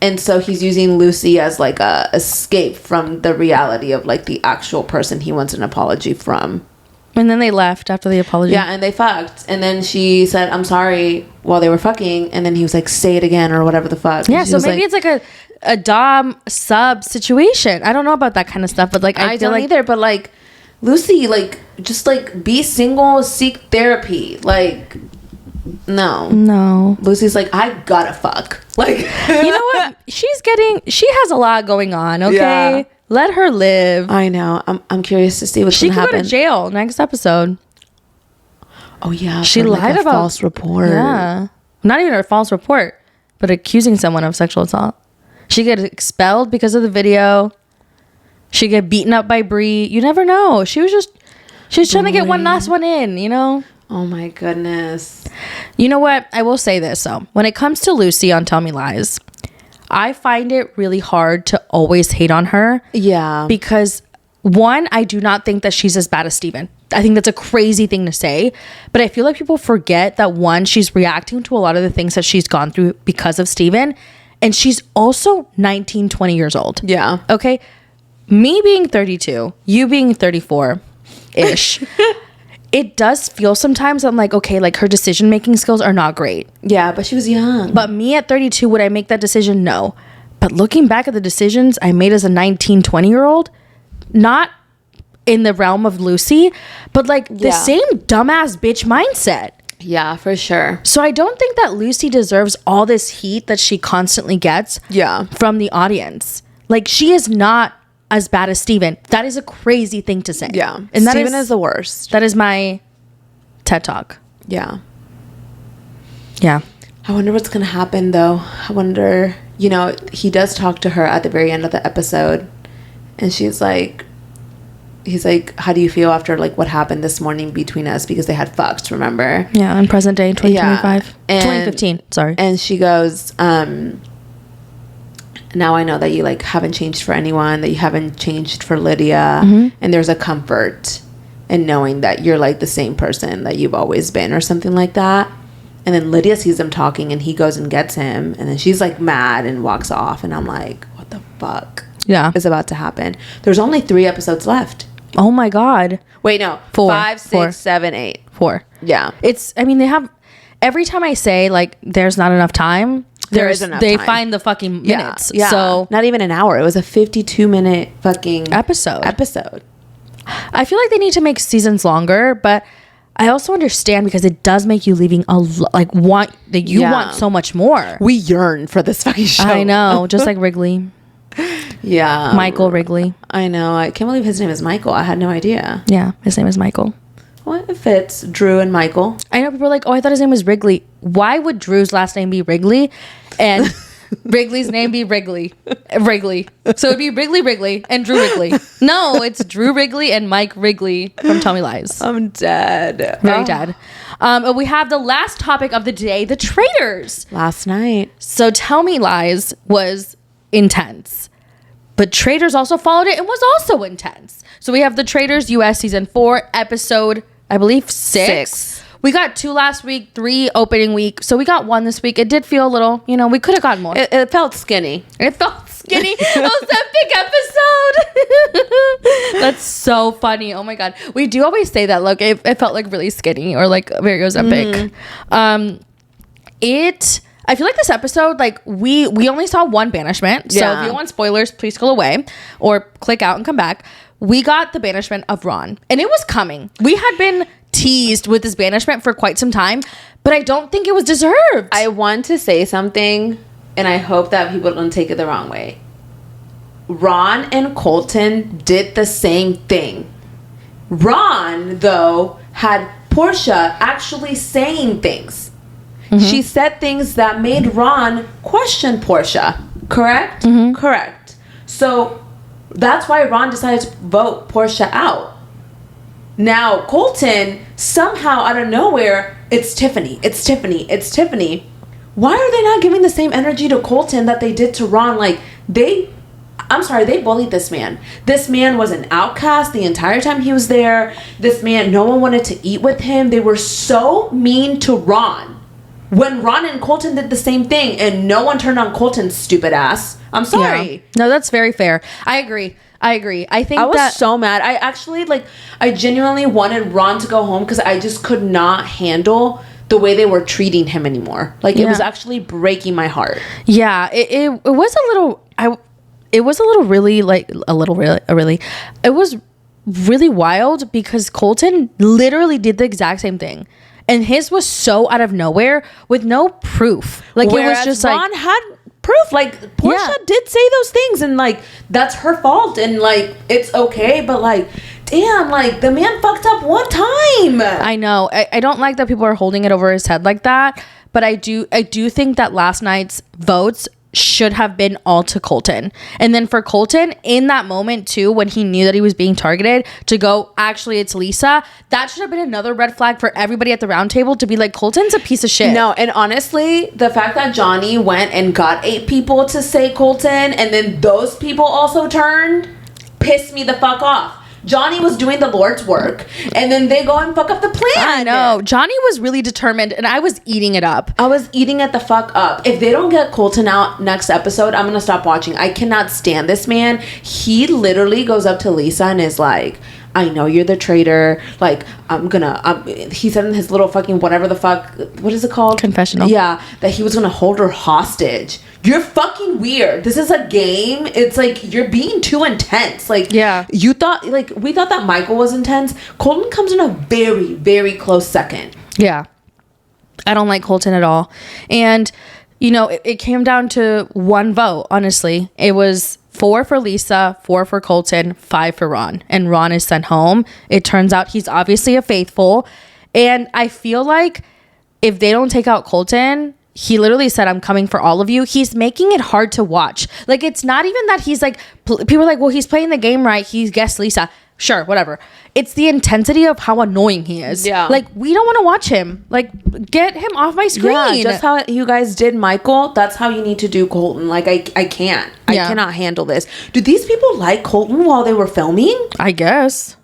S2: And so he's using Lucy as like a escape from the reality of like the actual person he wants an apology from.
S1: And then they left after the apology.
S2: Yeah, and they fucked. And then she said, I'm sorry, while they were fucking. And then he was like, say it again or whatever the fuck.
S1: Yeah, so maybe it's like a Dom sub situation. I don't know about that kind of stuff. But like,
S2: I don't either. But like, Lucy, like, just like be single, seek therapy. Like, no. Lucy's like, I gotta fuck. Like,
S1: you know what? She has a lot going on, okay? Yeah. Let her live.
S2: I know. I'm curious to see what's going to happen.
S1: She could go to jail next episode.
S2: Oh, yeah.
S1: She lied about
S2: false report.
S1: Yeah. Not even a false report, but accusing someone of sexual assault. She get expelled because of the video. She get beaten up by Bree. You never know. She was trying to get one last one in, you know?
S2: Oh, my goodness.
S1: You know what? I will say this, though. When it comes to Lucy on Tell Me Lies, I find it really hard to always hate on her.
S2: Yeah.
S1: Because, one, I do not think that she's as bad as Steven. I think that's a crazy thing to say. But I feel like people forget that, one, she's reacting to a lot of the things that she's gone through because of Steven. And she's also 19, 20 years old.
S2: Yeah.
S1: Okay? Me being 32, you being 34-ish. It does feel sometimes I'm like, okay, like her decision making skills are not great.
S2: Yeah, but she was young.
S1: But me at 32, would I make that decision? No. But looking back at the decisions I made as a 19, 20-year-old, not in the realm of Lucy, but like the same dumbass bitch mindset.
S2: Yeah, for sure.
S1: So I don't think that Lucy deserves all this heat that she constantly gets from the audience. Like, she is not as bad as Steven. That is a crazy thing to say.
S2: Yeah.
S1: And
S2: Steven is the worst.
S1: That is my TED Talk.
S2: Yeah.
S1: Yeah.
S2: I wonder what's going to happen, though. I wonder, you know, he does talk to her at the very end of the episode. And he's like, how do you feel after, like, what happened this morning between us? Because they had fucked, remember?
S1: Yeah, in present day, 2025.
S2: Yeah.
S1: 2015, sorry.
S2: And she goes, now I know that you, like, haven't changed for anyone, that you haven't changed for Lydia. Mm-hmm. And there's a comfort in knowing that you're, like, the same person that you've always been or something like that. And then Lydia sees them talking and he goes and gets him. And then she's, like, mad and walks off. And I'm like, what the fuck is about to happen? There's only 3 episodes left.
S1: Oh, my God.
S2: Wait, no.
S1: 4.
S2: 5, 6, 7, 8.
S1: 4.
S2: Yeah.
S1: They have, every time I say, like, there's not enough time,
S2: there is enough
S1: they
S2: time.
S1: find the fucking minutes.
S2: Yeah.
S1: So
S2: not even an hour. It was a 52-minute fucking
S1: episode.
S2: I
S1: feel like they need to make seasons longer, but I also understand because it does make you leaving want so much more.
S2: We yearn for this fucking show.
S1: I know, just like Wrigley.
S2: Yeah.
S1: Michael Wrigley.
S2: I know. I can't believe his name is Michael. I had no idea.
S1: Yeah, his name is Michael.
S2: Well, it fits. Drew and Michael.
S1: I know people are like, oh, I thought his name was Wrigley. Why would Drew's last name be Wrigley and Wrigley's name be Wrigley? So it'd be Wrigley and Drew Wrigley. No, it's Drew Wrigley and Mike Wrigley from Tell Me Lies.
S2: I'm dead.
S1: Very dead. And we have the last topic of the day, the traitors.
S2: Last night.
S1: So Tell Me Lies was intense. But Traitors also followed it and was also intense. So we have the Traitors US season 4 episode, I believe 6. We got 2 last week, 3 opening week. So we got 1 this week. It did feel a little, we could have gotten more.
S2: It felt skinny.
S1: It felt skinny. Ozempic episode. That's so funny. Oh my God. We do always say that. Look, it felt like really skinny or like very Ozempic. I feel like this episode, like we only saw 1 banishment. So if you want spoilers, please go away or click out and come back. We got the banishment of Ron, and it was coming. We had been teased with this banishment for quite some time, but I don't think it was deserved.
S2: I want to say something, and I hope that people don't take it the wrong way. Ron and Colton did the same thing. Ron, though, had Portia actually saying things. She said things that made Ron question Portia. Correct? Correct. So that's why Ron decided to vote Portia out. Now, Colton, somehow out of nowhere, it's Tiffany. It's Tiffany. It's Tiffany. Why are they not giving the same energy to Colton that they did to Ron? Like, they bullied this man. This man was an outcast the entire time he was there. This man, no one wanted to eat with him. They were so mean to Ron. When Ron and Colton did the same thing and no one turned on Colton's stupid ass. I'm sorry.
S1: Yeah. No, that's very fair. I agree. I think
S2: I was so mad. I actually, I genuinely wanted Ron to go home because I just could not handle the way they were treating him anymore. It was actually breaking my heart.
S1: Yeah, it was a little, it was really wild because Colton literally did the exact same thing. And his was so out of nowhere with no proof. Whereas
S2: it was just Ron had proof. Portia did say those things, and that's her fault, and it's okay. But damn, the man fucked up one time.
S1: I know. I don't like that people are holding it over his head like that. But I do think that last night's votes should have been all to Colton. And then for Colton, in that moment too, when he knew that he was being targeted, to go, actually it's Lisa, that should have been another red flag for everybody at the round table to be like, Colton's a piece of shit.
S2: No, and honestly, the fact that Johnny went and got 8 people to say Colton, and then those people also turned, pissed me the fuck off. Johnny was doing the Lord's work, and then they go and fuck up the plan.
S1: I know. Johnny was really determined, and I was eating it up.
S2: I was eating it the fuck up. If they don't get Colton out next episode, I'm gonna stop watching. I cannot stand this man. He literally goes up to Lisa and is like, I know you're the traitor. He said in his little fucking whatever the fuck, what is it called?
S1: Confessional.
S2: Yeah, that he was gonna hold her hostage. You're fucking weird. This is a game. It's you're being too intense.
S1: Yeah.
S2: You thought, we thought that Michael was intense. Colton comes in a very, very close second.
S1: Yeah. I don't like Colton at all. And, it came down to 1 vote, honestly. It was 4 for Lisa, 4 for Colton, 5 for Ron. And Ron is sent home. It turns out he's obviously a faithful. And I feel like if they don't take out Colton, he literally said, I'm coming for all of you. He's making it hard to watch. It's not even that he's people are like, well, he's playing the game right. He guessed Lisa. Sure, whatever. It's the intensity of how annoying he is.
S2: Yeah.
S1: We don't want to watch him. Get him off my screen.
S2: Yeah, just how you guys did Michael, that's how you need to do Colton. I can't. I cannot handle this. Do these people like Colton while they were filming?
S1: I guess.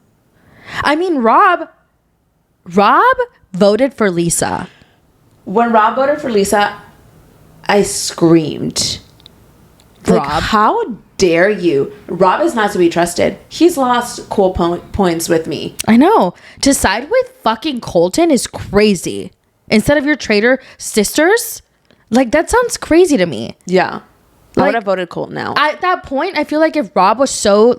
S1: I mean, Rob voted for Lisa.
S2: When Rob voted for Lisa, I screamed.
S1: Rob?
S2: How dare you? Rob is not to be trusted. He's lost cool points with me.
S1: I know. To side with fucking Colton is crazy. Instead of your traitor sisters? That sounds crazy to me.
S2: Yeah. I would have voted Colton now.
S1: At that point, I feel like if Rob was so,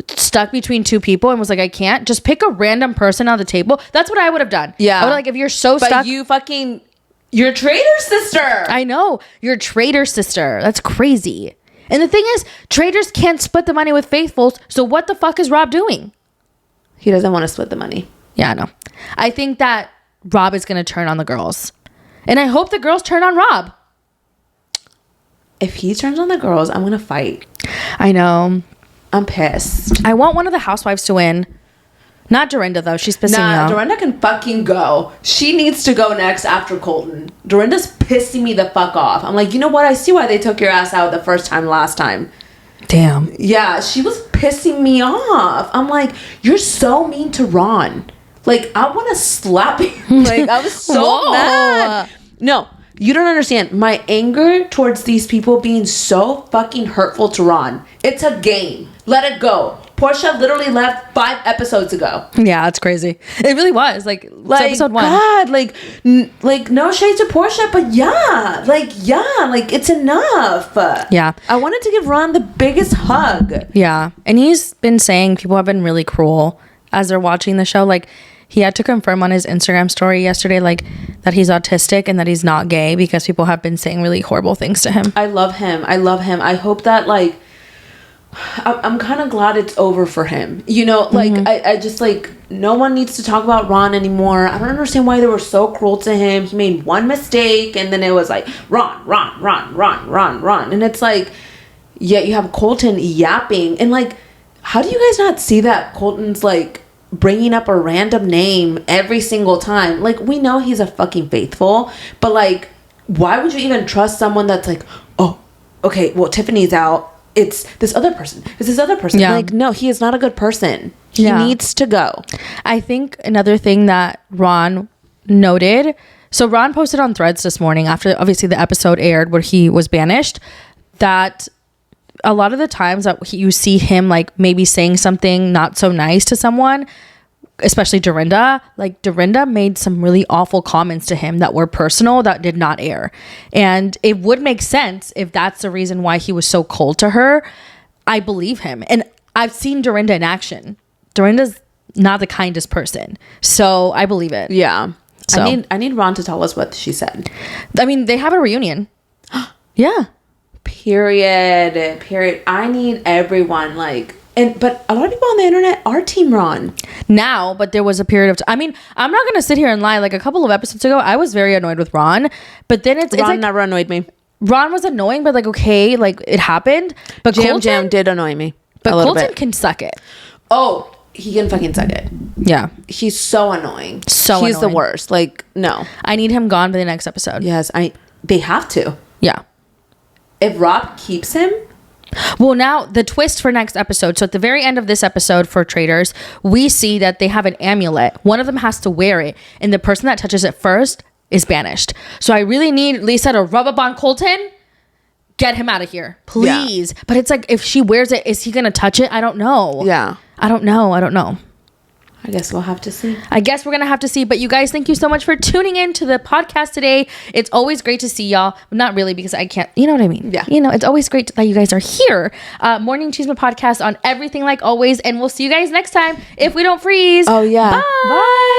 S1: stuck between 2 people and was like, I can't, just pick a random person on the table. That's what I would have done.
S2: Yeah.
S1: I would if you're so stuck.
S2: But you're traitor sister.
S1: I know. You're traitor sister. That's crazy. And the thing is, traitors can't split the money with faithfuls. So what the fuck is Rob doing?
S2: He doesn't want to split the money.
S1: Yeah, I know. I think that Rob is going to turn on the girls. And I hope the girls turn on Rob.
S2: If he turns on the girls, I'm going to fight.
S1: I know.
S2: I'm pissed.
S1: I want one of the housewives to win. Not Dorinda, though. She's pissing me off.
S2: Dorinda can fucking go. She needs to go next after Colton. Dorinda's pissing me the fuck off. I'm like, you know what? I see why they took your ass out the first time last time.
S1: Damn.
S2: Yeah, she was pissing me off. I'm like, you're so mean to Ron. Like, I want to slap you. Like, I was so mad. No, you don't understand. My anger towards these people being so fucking hurtful to Ron. It's a game. Let it go. Portia literally left 5 episodes ago.
S1: Yeah, it's crazy. It really was. Like it's episode 1.
S2: God, like no shade to Portia, but yeah, like it's enough.
S1: Yeah.
S2: I wanted to give Ron the biggest hug.
S1: Yeah. And he's been saying people have been really cruel as they're watching the show. Like, he had to confirm on his Instagram story yesterday, like, that he's autistic and that he's not gay because people have been saying really horrible things to him.
S2: I love him. I hope that, like, I'm kind of glad it's over for him. You know, like, I just, like, no one needs to talk about Ron anymore. I don't understand why they were so cruel to him. He made one mistake, and then it was like, Ron. And it's like, yeah, you have Colton yapping. And, like, how do you guys not see that Colton's, like, bringing up a random name every single time? Like, we know he's a fucking faithful, but, like, why would you even trust someone that's like, oh, okay, well, Tiffany's out. It's this other person. Yeah. Like, no, he is not a good person. He needs to go.
S1: I think another thing that Ron noted, so Ron posted on Threads this morning after obviously the episode aired where he was banished, that a lot of the times that you see him like maybe saying something not so nice to someone, especially Dorinda, like Dorinda made some really awful comments to him that were personal that did not air. And it would make sense if that's the reason why he was so cold to her. I believe him. And I've seen Dorinda in action. Dorinda's not the kindest person. So I believe it.
S2: Yeah.
S1: So
S2: I need Ron to tell us what she said.
S1: I mean, they have a reunion. Yeah.
S2: Period. I need everyone, like, but a lot of people on the internet are Team Ron
S1: now, but there was a period of time. I mean, I'm not gonna sit here and lie. Like, a couple of episodes ago, I was very annoyed with Ron, but then it's
S2: Ron
S1: like,
S2: never annoyed me.
S1: Ron was annoying, but like, okay, like, it happened. But
S2: Jam did annoy me.
S1: But Colton can suck it.
S2: Oh, he can fucking suck it.
S1: Yeah,
S2: he's so annoying.
S1: He's
S2: the worst. Like, no,
S1: I need him gone by the next episode.
S2: Yes, they have to.
S1: Yeah.
S2: If Rob keeps him.
S1: Well, now the twist for next episode. So at the very end of this episode for Traders, we see that they have an amulet. One of them has to wear it, and the person that touches it first is banished. So I really need Lisa to rub up on Colton. Get him out of here, please. Yeah. But it's like, if she wears it, is he gonna touch it? I don't know.
S2: Yeah,
S1: I don't know.
S2: I guess we'll have to see.
S1: I guess we're going to have to see. But you guys, thank you so much for tuning in to the podcast today. It's always great to see y'all. Not really, because I can't, you know what I mean?
S2: Yeah.
S1: You know, it's always great that you guys are here. Morning Chisme podcast on everything like always. And we'll see you guys next time if we don't freeze.
S2: Oh, yeah.
S1: Bye. Bye.